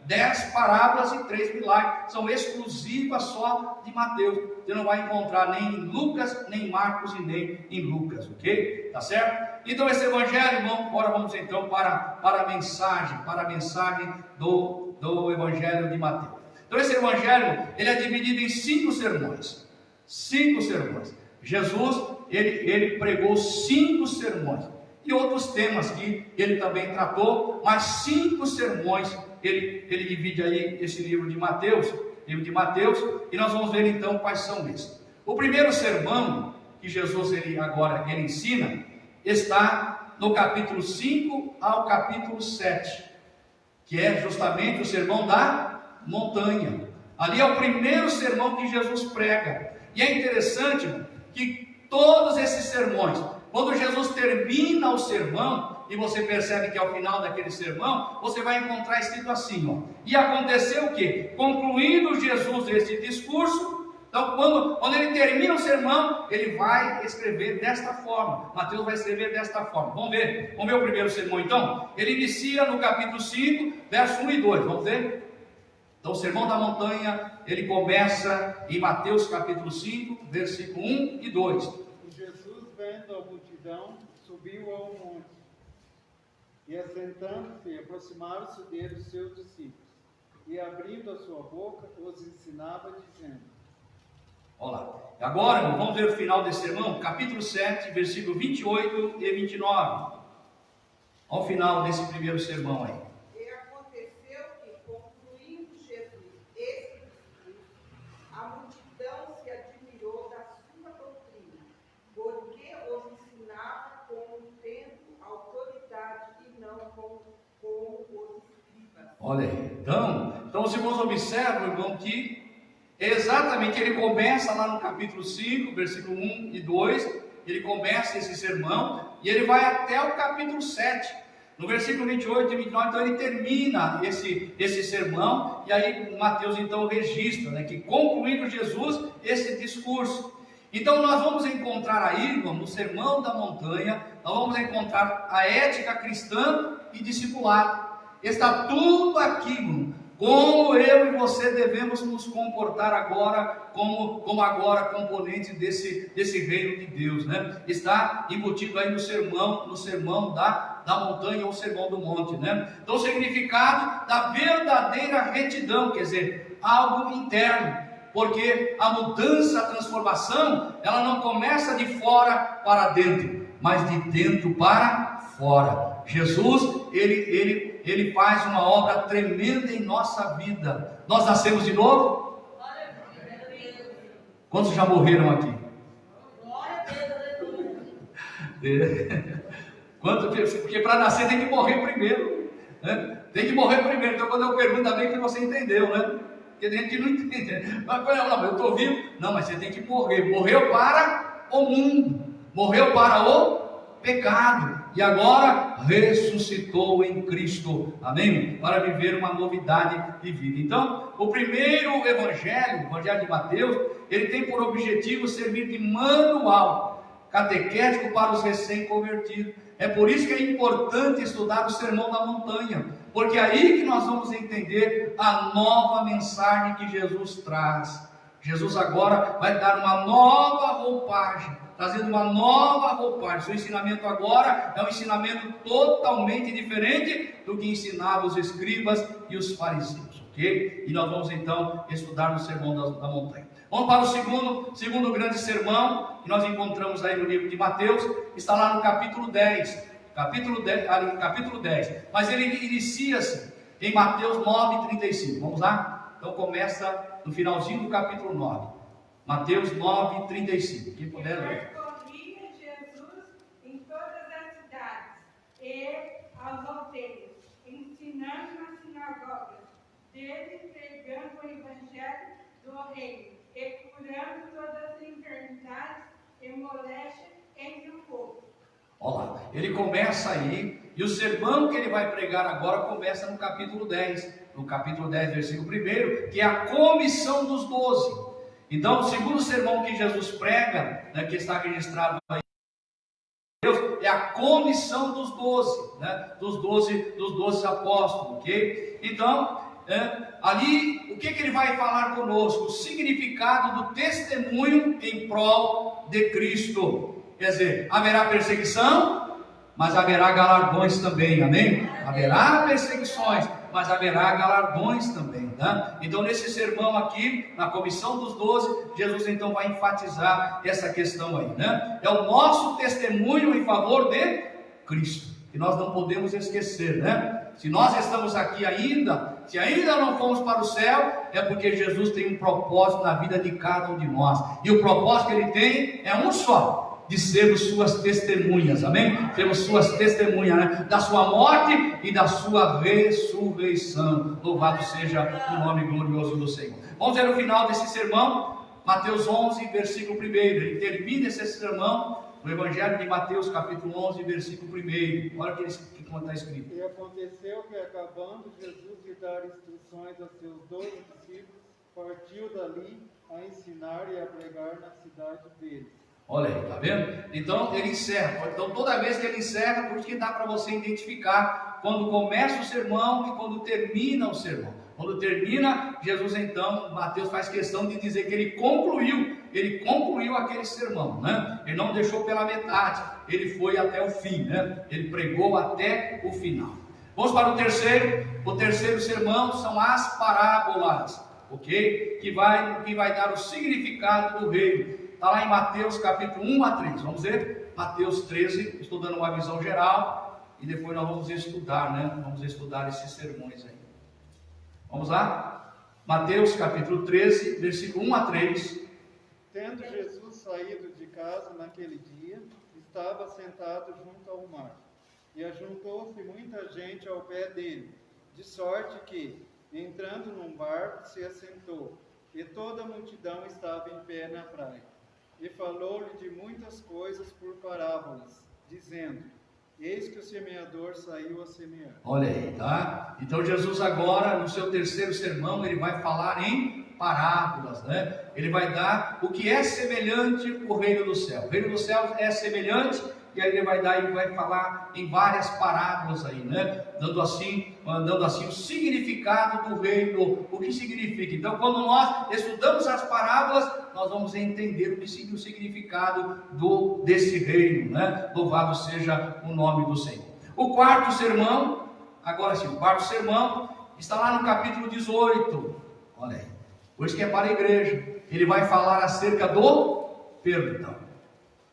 10 parábolas e 3 milagres, são exclusivas só de Mateus. Você não vai encontrar nem em Lucas, nem em Marcos e nem em Lucas, ok? Tá certo? Então esse evangelho, irmão, agora vamos então para a mensagem do evangelho de Mateus. Então esse evangelho, ele é dividido em 5 sermões. 5 sermões. Jesus, ele pregou 5 sermões. E outros temas que ele também tratou, mas 5 sermões, ele divide aí esse livro de Mateus, e nós vamos ver então quais são esses. O primeiro sermão que Jesus ele ensina, está no capítulo 5 ao capítulo 7, que é justamente o sermão da montanha. Ali é o primeiro sermão que Jesus prega. E é interessante que todos esses sermões, quando Jesus termina o sermão, e você percebe que ao final daquele sermão, você vai encontrar escrito assim, e aconteceu o quê? Concluindo Jesus esse discurso, então quando ele termina o sermão, ele vai escrever desta forma. Mateus vai escrever desta forma. Vamos ver o primeiro sermão então? Ele inicia no capítulo 5, verso 1 e 2, vamos ver? Então o sermão da montanha, ele começa em Mateus capítulo 5, versículo 1 e 2. E Jesus, vendo a multidão, subiu ao monte, e assentando-se, aproximaram-se dele os seus discípulos, e abrindo a sua boca, os ensinava, dizendo... Olha lá. Agora, irmão, vamos ver o final desse sermão, capítulo 7, versículo 28 e 29. Ao final desse primeiro sermão aí. E aconteceu que, concluindo Jesus esse discurso, a multidão se admirou da sua doutrina, porque os ensinava como tendo autoridade e não como os escribas. Olha aí, então os irmãos observam, irmão, que exatamente ele começa lá no capítulo 5, versículo 1 e 2, ele começa esse sermão e ele vai até o capítulo 7. No versículo 28 e 29, então ele termina esse sermão, e aí Mateus então registra, né, que concluindo Jesus esse discurso. Então nós vamos encontrar aí, irmão, no Sermão da Montanha, nós vamos encontrar a ética cristã e discipulado. Está tudo aqui, irmão, como eu e você devemos nos comportar agora, como agora componentes desse reino de Deus, né? Está embutido aí no sermão da montanha ou sermão do monte, né? Então o significado da verdadeira retidão, quer dizer, algo interno, porque a mudança, a transformação, ela não começa de fora para dentro, mas de dentro para fora. Jesus, ele faz uma obra tremenda em nossa vida. Nós nascemos de novo? Quantos já morreram aqui? Porque para nascer tem que morrer primeiro, né? Tem que morrer primeiro. Então quando eu pergunto também que você entendeu, né? Porque a gente não entende. Mas não, eu estou vivo. Não, mas você tem que morrer. Morreu para o mundo, morreu para o pecado, e agora ressuscitou em Cristo, amém? Para viver uma novidade de vida. Então, o primeiro evangelho, o evangelho de Mateus, ele tem por objetivo servir de manual catequético para os recém-convertidos. É por isso que é importante estudar o Sermão da Montanha, porque é aí que nós vamos entender a nova mensagem que Jesus traz. Jesus agora vai dar uma nova roupagem, trazendo uma nova roupagem. Seu ensinamento agora é um ensinamento totalmente diferente do que ensinavam os escribas e os fariseus, ok? E nós vamos então estudar no Sermão da Montanha. Vamos para o segundo grande sermão, que nós encontramos aí no livro de Mateus, está lá no capítulo 10, capítulo 10, mas ele inicia-se em Mateus 9:35, vamos lá? Então começa no finalzinho do capítulo 9, Mateus 9:35, quem puder ler. Percorria Jesus em todas as cidades e aos alteiros, ensinando nas sinagogas, deles pregando o evangelho do reino, e curando todas as enfermidades e moléstias entre o povo. Olha lá, ele começa aí, e o sermão que ele vai pregar agora começa no capítulo 10, versículo 1, que é a comissão dos 12. Então, o segundo sermão que Jesus prega, né, que está registrado aí, é a comissão dos 12, né, dos 12 apóstolos, ok? Então, ali, o que ele vai falar conosco? O significado do testemunho em prol de Cristo. Quer dizer, haverá perseguição, mas haverá galardões também, amém? Haverá perseguições, mas haverá galardões também, tá? Então nesse sermão aqui, na comissão dos 12, Jesus então vai enfatizar essa questão aí, né? É o nosso testemunho em favor de Cristo, que nós não podemos esquecer, né? Se nós estamos aqui ainda, se ainda não fomos para o céu, é porque Jesus tem um propósito na vida de cada um de nós, e o propósito que ele tem é um só: de sermos suas testemunhas, amém? Sermos suas testemunhas, né? Da sua morte e da sua ressurreição. Louvado seja o nome glorioso do Senhor. Vamos ver o final desse sermão, Mateus 11, versículo 1. Ele termina esse sermão no Evangelho de Mateus, capítulo 11, versículo 1. Olha o que está escrito. E aconteceu que, acabando Jesus de dar instruções a seus 12 discípulos, partiu dali a ensinar e a pregar na cidade deles. Olha aí, tá vendo? Então ele encerra. Então toda vez que ele encerra, por isso que dá para você identificar quando começa o sermão e quando termina o sermão. Quando termina, Jesus então, Mateus faz questão de dizer que ele concluiu aquele sermão, né? Ele não deixou pela metade, ele foi até o fim, né? Ele pregou até o final. Vamos para o terceiro sermão, são as parábolas, ok? Que vai dar o significado do reino. Está lá em Mateus capítulo 1 a 3. Vamos ver? Mateus 13, estou dando uma visão geral e depois nós vamos estudar, né? Vamos estudar esses sermões aí. Vamos lá? Mateus capítulo 13, versículo 1 a 3. Tendo Jesus saído de casa naquele dia, estava sentado junto ao mar, e ajuntou-se muita gente ao pé dele, de sorte que, Entrando num barco, se assentou, e toda a multidão estava em pé na praia. E falou-lhe de muitas coisas por parábolas, dizendo: Eis que o semeador saiu a semear. Olha aí, tá? Então Jesus agora, no seu terceiro sermão, ele vai falar em parábolas, né? Ele vai dar o que é semelhante ao reino do céu. O reino do céu é semelhante, e aí ele vai falar em várias parábolas aí, né? Dando assim o significado do reino, o que significa. Então, quando nós estudamos as parábolas, nós vamos entender o significado desse reino, né? Louvado seja o nome do Senhor. O quarto sermão, agora sim, o quarto sermão está lá no capítulo 18. Olha aí, por isso que é para a igreja. Ele vai falar acerca do perdão.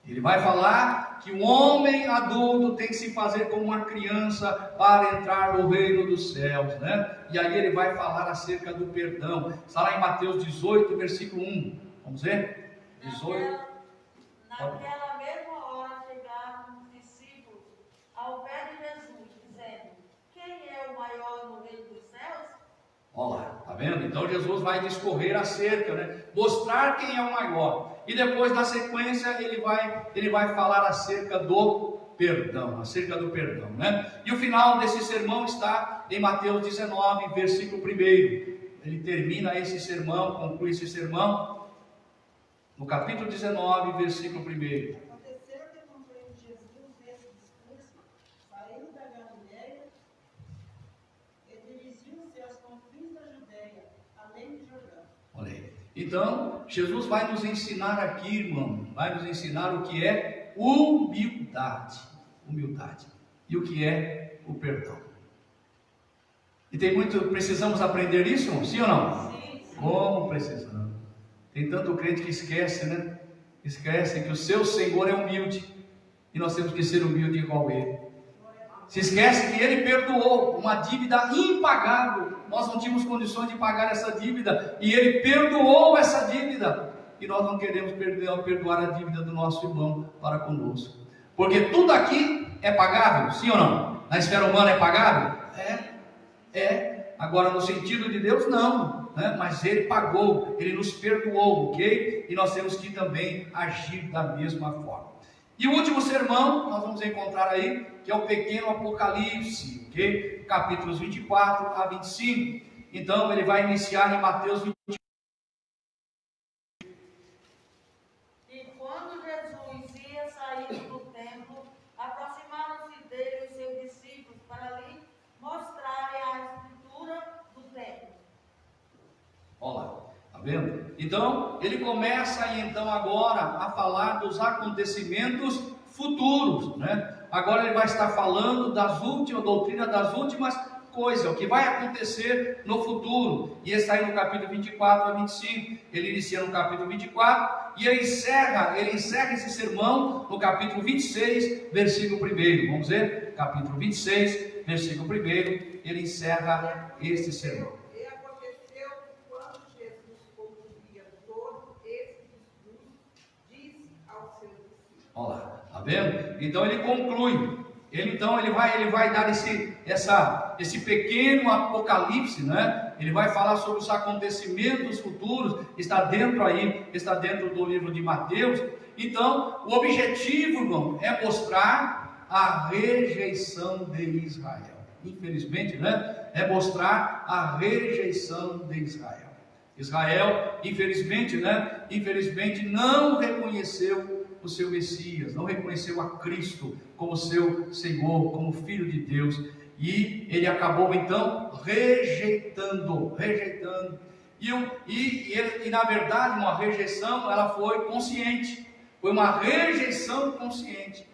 Ele vai falar que o homem adulto tem que se fazer como uma criança para entrar no reino dos céus, né? E aí ele vai falar acerca do perdão. Está lá em Mateus 18, versículo 1. Vamos ver? 18. Naquela mesma hora chegaram os discípulos ao pé de Jesus, dizendo: Quem é o maior no reino dos céus? Olha lá, tá vendo? Então Jesus vai discorrer acerca, né? Mostrar quem é o maior. E depois, na sequência, ele vai falar acerca do perdão, né? E o final desse sermão está em Mateus 19, versículo 1. Ele termina esse sermão, conclui esse sermão, no capítulo 19, versículo 1. Aconteceu que, concluindo Jesus esse discurso, saiu da Galileia e dirigiu-se aos confins da Judeia, além de Jordão. Olha aí. Então, Jesus vai nos ensinar aqui, irmão, vai nos ensinar o que é humildade. E o que é o perdão. E precisamos aprender isso, sim ou não? Sim. Como precisamos. Tem tanto crente que esquece, né? Esquece que o seu Senhor é humilde, e nós temos que ser humildes igual a Ele. Se esquece que Ele perdoou uma dívida impagável. Nós não tínhamos condições de pagar essa dívida, e Ele perdoou essa dívida, e nós não queremos perdoar a dívida do nosso irmão para conosco, porque tudo aqui é pagável, sim ou não? Na esfera humana é pagável? Agora no sentido de Deus não, né? Mas Ele pagou, Ele nos perdoou, ok? E nós temos que também agir da mesma forma. E o último sermão, nós vamos encontrar aí, que é o pequeno Apocalipse, ok? Capítulos 24 a 25. Então, ele vai iniciar em Mateus 25. E quando Jesus ia saindo do templo, aproximaram-se dele os seus discípulos para lhe mostrarem a estrutura do templo. Olha lá, tá vendo? Então, ele começa aí então agora a falar dos acontecimentos futuros, né? Agora ele vai estar falando doutrina das últimas coisas, o que vai acontecer no futuro. E está aí no capítulo 24 a 25. Ele inicia no capítulo 24 e ele encerra esse sermão no capítulo 26, versículo 1. Vamos ver? Capítulo 26, versículo 1. Ele encerra este sermão. E aconteceu que quando Jesus concluía todo esse discurso, disse aos seus discípulos. Olha lá, tá vendo? Então ele conclui. Ele vai dar esse pequeno apocalipse, né? Ele vai falar sobre os acontecimentos futuros. Está dentro do livro de Mateus. Então, o objetivo, irmão, é mostrar a rejeição de Israel. Infelizmente, né? É mostrar a rejeição de Israel. Israel, infelizmente, né? Infelizmente não reconheceu o seu Messias, não reconheceu a Cristo como seu Senhor, como Filho de Deus, e ele acabou então rejeitando, e na verdade uma rejeição, ela foi consciente, foi uma rejeição consciente,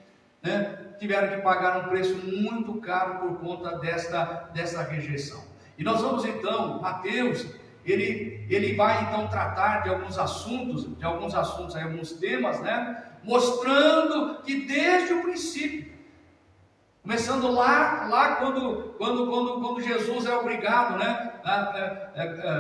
né? Tiveram que pagar um preço muito caro por conta dessa rejeição. E nós vamos então, Mateus, ele vai então tratar de alguns assuntos, alguns temas, né? Mostrando que desde o princípio, começando lá quando Jesus é obrigado, né?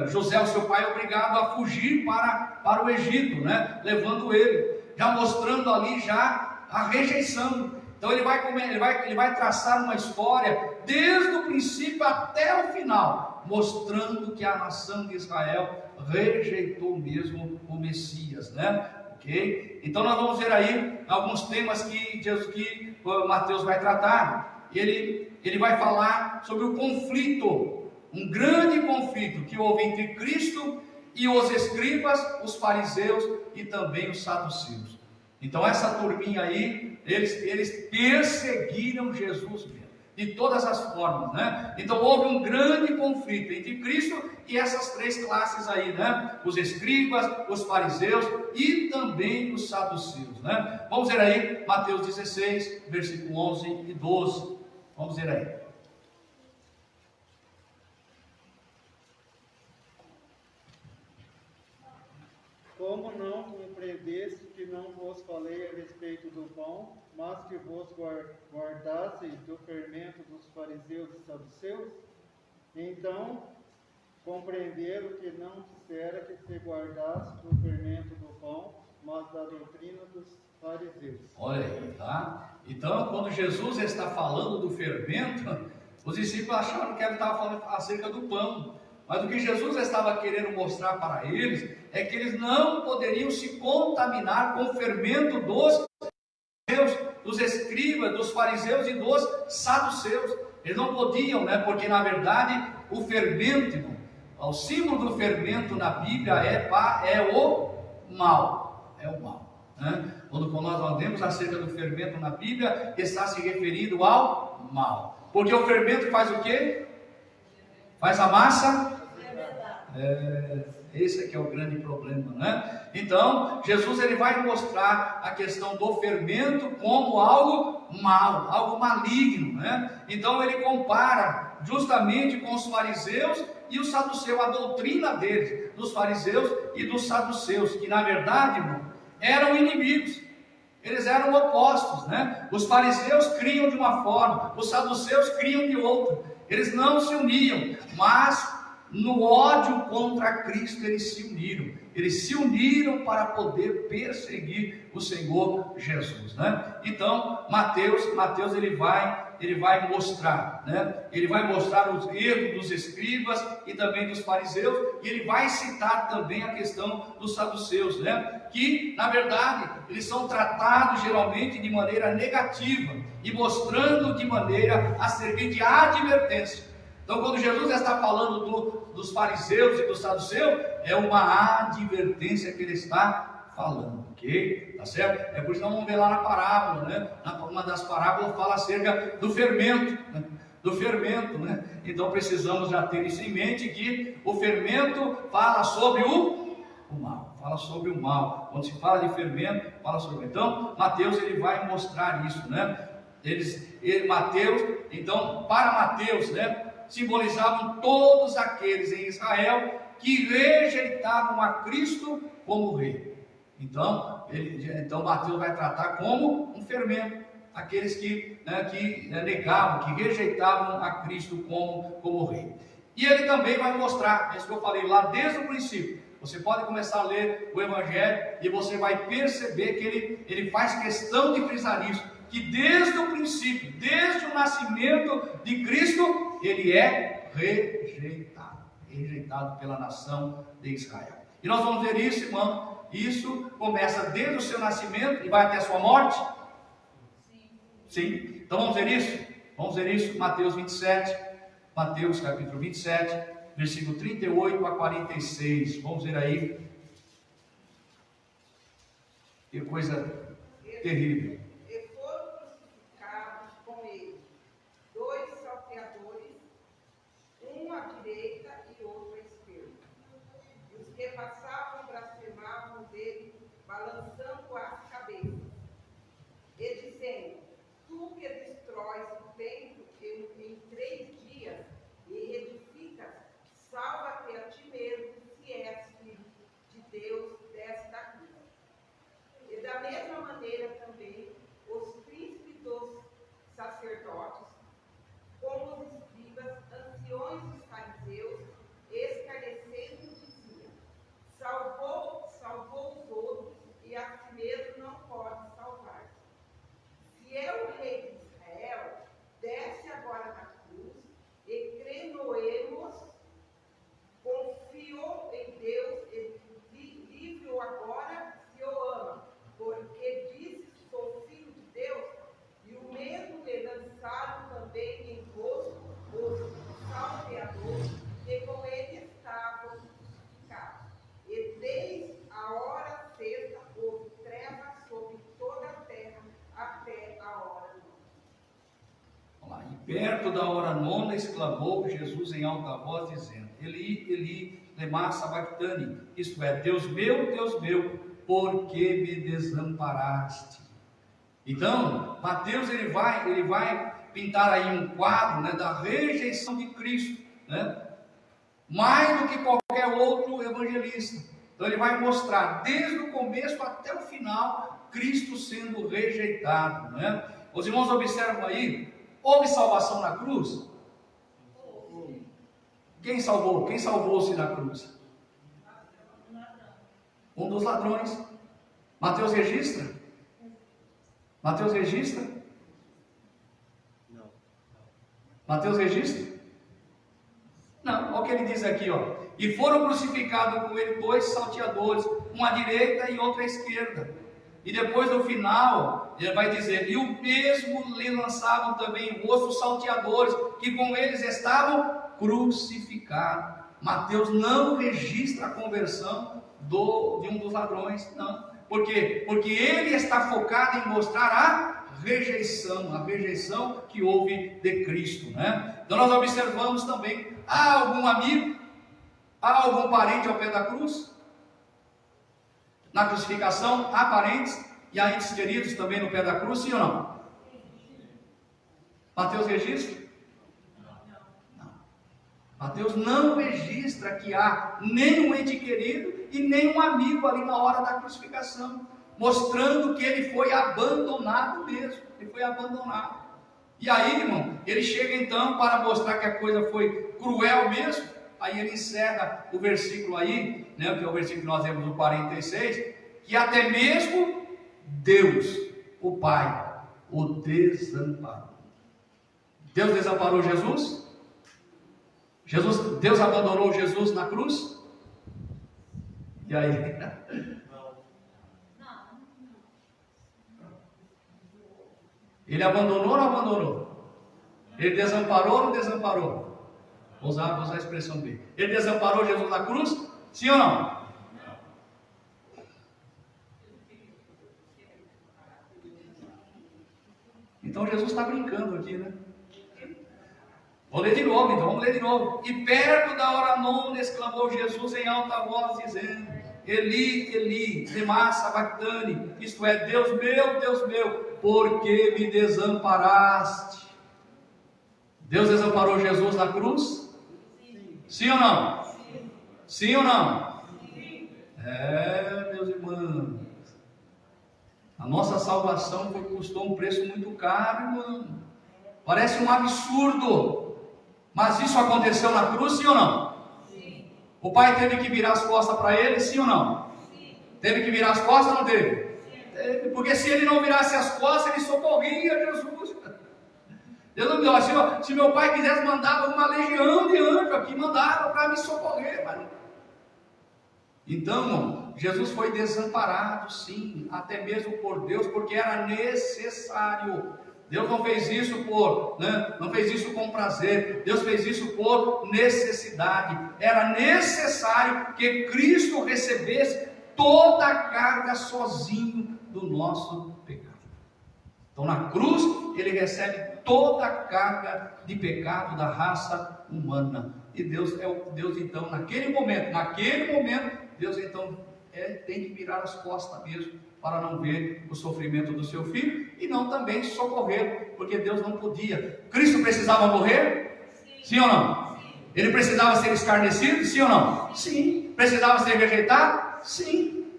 José, o seu pai, é obrigado a fugir para o Egito, né? Levando ele, já mostrando ali já a rejeição. Então ele vai traçar uma história desde o princípio até o final, mostrando que a nação de Israel rejeitou mesmo o Messias, né? Ok? Então nós vamos ver aí alguns temas que Mateus vai tratar. Ele vai falar sobre o conflito, um grande conflito que houve entre Cristo e os escribas, os fariseus e também os saduceus. Então essa turminha aí, eles perseguiram Jesus mesmo, de todas as formas, né? Então houve um grande conflito entre Cristo e essas três classes aí, né? Os escribas, os fariseus e também os saduceus, né? Vamos ver aí Mateus 16, versículo 11 e 12. Vamos ver aí. Como não compreendeste que não vos falei a respeito do pão, mas que vos guardasseis do fermento dos fariseus e saduceus? Então compreenderam que não dissera que se guardasse do fermento do pão, mas da doutrina dos fariseus. Olha aí, tá? Então, quando Jesus está falando do fermento, os discípulos acharam que ele estava falando acerca do pão. Mas o que Jesus estava querendo mostrar para eles é que eles não poderiam se contaminar com o fermento dos escribas, dos fariseus e dos saduceus. Eles não podiam, né? Porque na verdade o fermento, irmão, o símbolo do fermento na Bíblia é o mal. É o mal, né? Quando nós vemos acerca do fermento na Bíblia, está se referindo ao mal. Porque o fermento faz o quê? Faz a massa? Esse aqui é o grande problema, né? Então, Jesus ele vai mostrar a questão do fermento como algo mal, algo maligno, né? Então ele compara justamente com os fariseus e os saduceus, a doutrina deles, dos fariseus e dos saduceus, que na verdade, irmão, eram inimigos. Eles eram opostos, né? Os fariseus criam de uma forma, os saduceus criam de outra. Eles não se uniam, mas no ódio contra Cristo eles se uniram. Eles se uniram para poder perseguir o Senhor Jesus, né? Então Mateus ele vai mostrar, né? Ele vai mostrar os erros dos escribas e também dos fariseus, e ele vai citar também a questão dos saduceus, né? Que na verdade eles são tratados geralmente de maneira negativa e mostrando de maneira a servir de advertência. Então, quando Jesus está falando dos fariseus e dos saduceus, é uma advertência que ele está falando, ok? Tá certo? É por isso que nós vamos ver lá na parábola, né? Uma das parábolas fala acerca do fermento, né? Né? Então, precisamos já ter isso em mente, que o fermento fala sobre o mal. Fala sobre o mal. Quando se fala de fermento, fala sobre. Então, Mateus ele vai mostrar isso, né? Então, para Mateus, né? Simbolizavam todos aqueles em Israel que rejeitavam a Cristo como rei. Então Mateus vai tratar como um fermento aqueles que negavam, que rejeitavam a Cristo como rei. E ele também vai mostrar, isso que eu falei lá desde o princípio. Você pode começar a ler o Evangelho e você vai perceber que ele faz questão de frisar isso, que desde o princípio, desde o nascimento de Cristo, ele é rejeitado pela nação de Israel. E nós vamos ver isso, irmão. Isso começa desde o seu nascimento e vai até a sua morte? Sim. Então vamos ver isso? Vamos ver isso, Mateus 27, Mateus capítulo 27, versículo 38 a 46. Vamos ver aí. Que coisa terrível. Balançando as cabeças, e dizendo: tu que destróis o templo em 3 dias e edificas, salva-te a ti mesmo, se és filho de Deus, desce da cruz. E da mesma maneira também os príncipes dos sacerdotes, como os escribas, anciões dos fariseus, escarnecendo, diziam: perto da hora nona, exclamou Jesus em alta voz, dizendo: Eli, Eli, lema sabachthani, isto é, Deus meu, por que me desamparaste? Então, Mateus ele vai pintar aí um quadro, né, da rejeição de Cristo, né, mais do que qualquer outro evangelista. Então ele vai mostrar desde o começo até o final Cristo sendo rejeitado, né? Os irmãos observam aí, houve salvação na cruz? Quem salvou? Quem salvou-se na cruz? Um dos ladrões. Mateus registra? Mateus registra? Não. Mateus registra? Não, olha o que ele diz aqui, ó. E foram crucificados com ele 2 salteadores, um à direita e outro à esquerda. E depois no final, ele vai dizer: e o mesmo lhe lançavam também em rosto os salteadores, que com eles estavam crucificados. Mateus não registra a conversão de um dos ladrões, não. Por quê? Porque ele está focado em mostrar a rejeição que houve de Cristo, né? Então nós observamos também: há algum amigo, há algum parente ao pé da cruz? Na crucificação, há parentes e há entes queridos também no pé da cruz, sim ou não? Mateus registra? Não. Mateus não registra que há nenhum ente querido e nenhum amigo ali na hora da crucificação, mostrando que ele foi abandonado mesmo, ele foi abandonado. E aí, irmão, ele chega então para mostrar que a coisa foi cruel mesmo. Aí ele encerra o versículo aí, né, que é o versículo que nós vemos no 46, que até mesmo Deus, o Pai, o desamparou. Deus desamparou Jesus? Deus abandonou Jesus na cruz? E aí? Ele abandonou ou não abandonou? Ele desamparou ou não desamparou? Vou usar a expressão dele. Ele desamparou Jesus na cruz? Sim ou não? Então Jesus está brincando aqui, né? Vou ler de novo, então, vamos ler de novo. E perto da hora nona exclamou Jesus em alta voz, dizendo: Eli, Eli, lema sabachthani, isto é, Deus meu, por que me desamparaste? Deus desamparou Jesus na cruz? Sim ou não? Sim ou não? Meus irmãos, a nossa salvação custou um preço muito caro, irmão. Parece um absurdo, mas isso aconteceu na cruz, sim ou não? Sim. O Pai teve que virar as costas para ele, sim ou não? Sim. Teve que virar as costas ou não teve? Sim. Teve, porque se ele não virasse as costas, ele socorria Jesus. Deus não me deu. Se meu pai quisesse, mandava uma legião de anjos aqui, mandava para me socorrer. Mas... Então, Jesus foi desamparado, sim, até mesmo por Deus, porque era necessário. Deus não fez isso não fez isso com prazer. Deus fez isso por necessidade. Era necessário que Cristo recebesse toda a carga sozinho do nosso pecado. Então, na cruz, ele recebe toda a carga de pecado da raça humana. E Deus então, naquele momento, Deus então tem que virar as costas mesmo, para não ver o sofrimento do seu filho, e não também socorrer, porque Deus não podia. Cristo precisava morrer? Sim ou não? Sim. Ele precisava ser escarnecido? Sim ou não? Sim. Precisava ser rejeitado? Sim.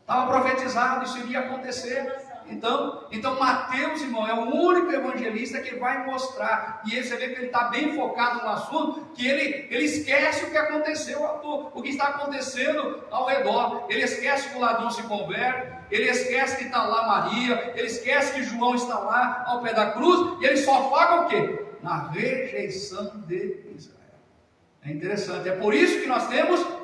Estava profetizado, isso iria acontecer. Então Mateus, irmão, é o único evangelista que vai mostrar, e você vê que ele está bem focado no assunto, que ele esquece o que aconteceu, o que está acontecendo ao redor. Ele esquece que o ladrão se converte, ele esquece que está lá Maria, ele esquece que João está lá ao pé da cruz, e ele só foca o quê? Na rejeição de Israel. É interessante, é por isso que nós temos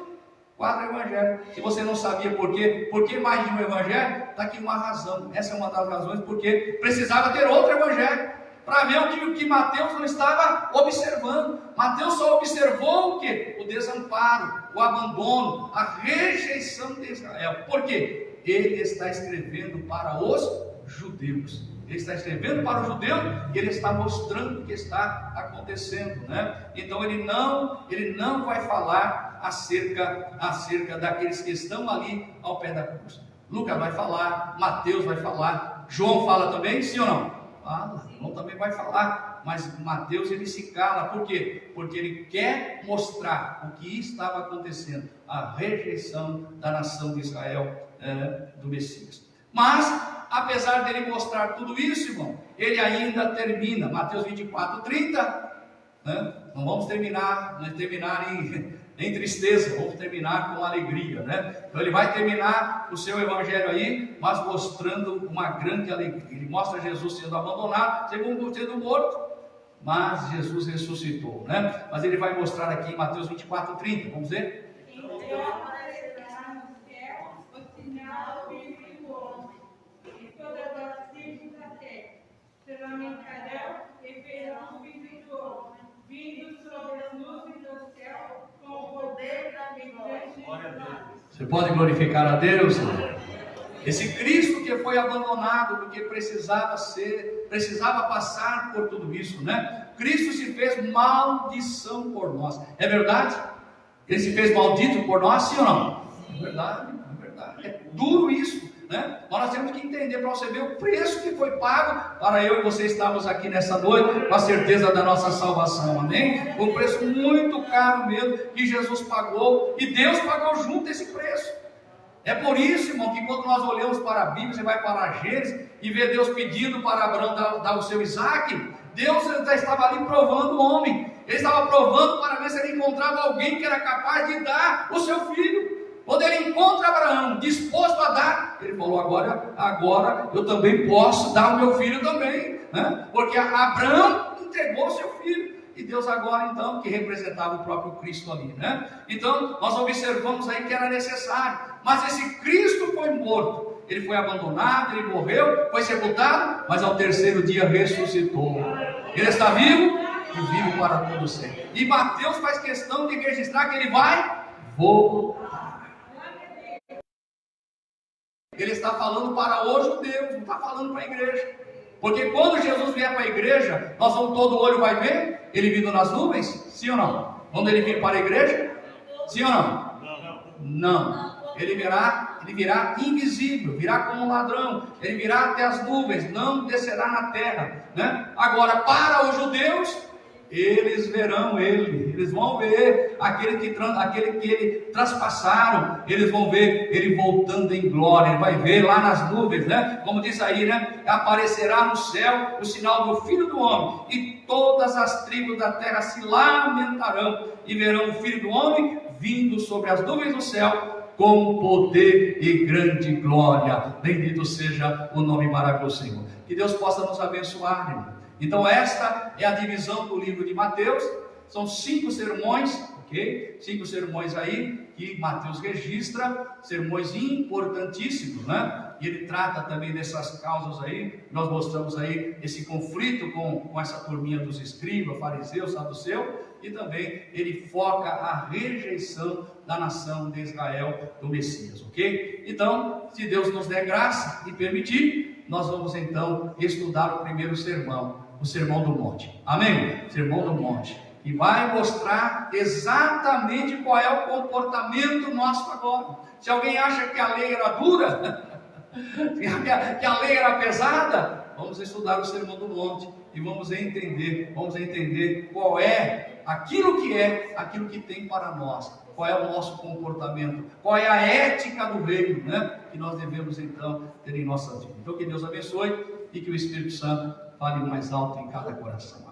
4 evangelhos. Se você não sabia por que mais de um evangelho, está aqui uma razão. Essa é uma das razões, porque precisava ter outro evangelho, para ver o que Mateus não estava observando. Mateus só observou o quê? O desamparo, o abandono, a rejeição de Israel. Por quê? Ele está escrevendo para os judeus. Ele está escrevendo para os judeus e ele está mostrando o que está acontecendo, né? Então ele não vai falar acerca daqueles que estão ali ao pé da cruz. Lucas vai falar, Mateus vai falar, João fala também, sim ou não? Fala, João também vai falar, mas Mateus ele se cala, por quê? Porque ele quer mostrar o que estava acontecendo, a rejeição da nação de Israel, do Messias. Mas, apesar dele mostrar tudo isso, irmão, ele ainda termina, Mateus 24:30, né? Não vamos terminar em tristeza, vamos terminar com alegria, né? Então ele vai terminar o seu evangelho aí, mas mostrando uma grande alegria. Ele mostra Jesus sendo abandonado, sendo morto, mas Jesus ressuscitou, né? Mas ele vai mostrar aqui em Mateus 24:30, vamos ver? Então aparecerá no céu o sinal do Filho do Homem, e todas as tribos da terra se lamentarão e verão o Filho do Homem, vindo sobre as nuvens do céu, com o poder da grande glória. Você pode glorificar a Deus? Esse Cristo que foi abandonado porque precisava passar por tudo isso, né? Cristo se fez maldição por nós. É verdade? Ele se fez maldito por nós, sim ou não? É verdade, é verdade. É duro isso, né? Nós temos que entender para você ver o preço que foi pago para eu e você estarmos aqui nessa noite com a certeza da nossa salvação, amém? Um preço muito caro mesmo que Jesus pagou e Deus pagou junto esse preço. É por isso, irmão, que quando nós olhamos para a Bíblia, você vai para Gênesis e vê Deus pedindo para Abraão dar o seu Isaac. Deus já estava ali provando o homem. Ele estava provando para ver se ele encontrava alguém que era capaz de dar o seu filho. Quando ele encontra Abraão disposto a dar, ele falou: agora eu também posso dar o meu filho também, né? Porque Abraão entregou o seu filho. E Deus agora então, que representava o próprio Cristo ali, né? Então nós observamos aí que era necessário. Mas esse Cristo foi morto. Ele foi abandonado, ele morreu, foi sepultado, mas ao terceiro dia ressuscitou. Ele está vivo e vivo para todo sempre. E Mateus faz questão de registrar que ele vai voltar. Ele está falando para os judeus, não está falando para a igreja. Porque quando Jesus vier para a igreja, todo olho vai ver ele vindo nas nuvens, sim ou não? Quando ele vir para a igreja, sim ou não? Não. Ele virá invisível, virá como um ladrão, ele virá até as nuvens, não descerá na terra, né? Agora, para os judeus, eles verão ele, eles vão ver aquele que ele traspassaram, eles vão ver ele voltando em glória, ele vai ver lá nas nuvens, né? Como diz aí, né? Aparecerá no céu o sinal do Filho do Homem, e todas as tribos da terra se lamentarão, e verão o Filho do Homem vindo sobre as nuvens do céu, com poder e grande glória. Bendito seja o nome maravilhoso do Senhor. Que Deus possa nos abençoar, irmão. Então esta é a divisão do livro de Mateus. São 5 sermões, ok? 5 sermões aí que Mateus registra, sermões importantíssimos, né? E ele trata também dessas causas aí. Nós mostramos aí esse conflito com essa turminha dos escribas, fariseus, saduceus, e também ele foca a rejeição da nação de Israel, do Messias, ok? Então, se Deus nos der graça e permitir, nós vamos então estudar o primeiro sermão, o Sermão do Monte, amém? Sermão do Monte, que vai mostrar exatamente qual é o comportamento nosso agora. Se alguém acha que a lei era dura, que a lei era pesada, vamos estudar o Sermão do Monte e vamos entender qual é aquilo que tem para nós, qual é o nosso comportamento, qual é a ética do reino, né? Que nós devemos então ter em nossa vida. Então que Deus abençoe e que o Espírito Santo fale mais alto em cada coração.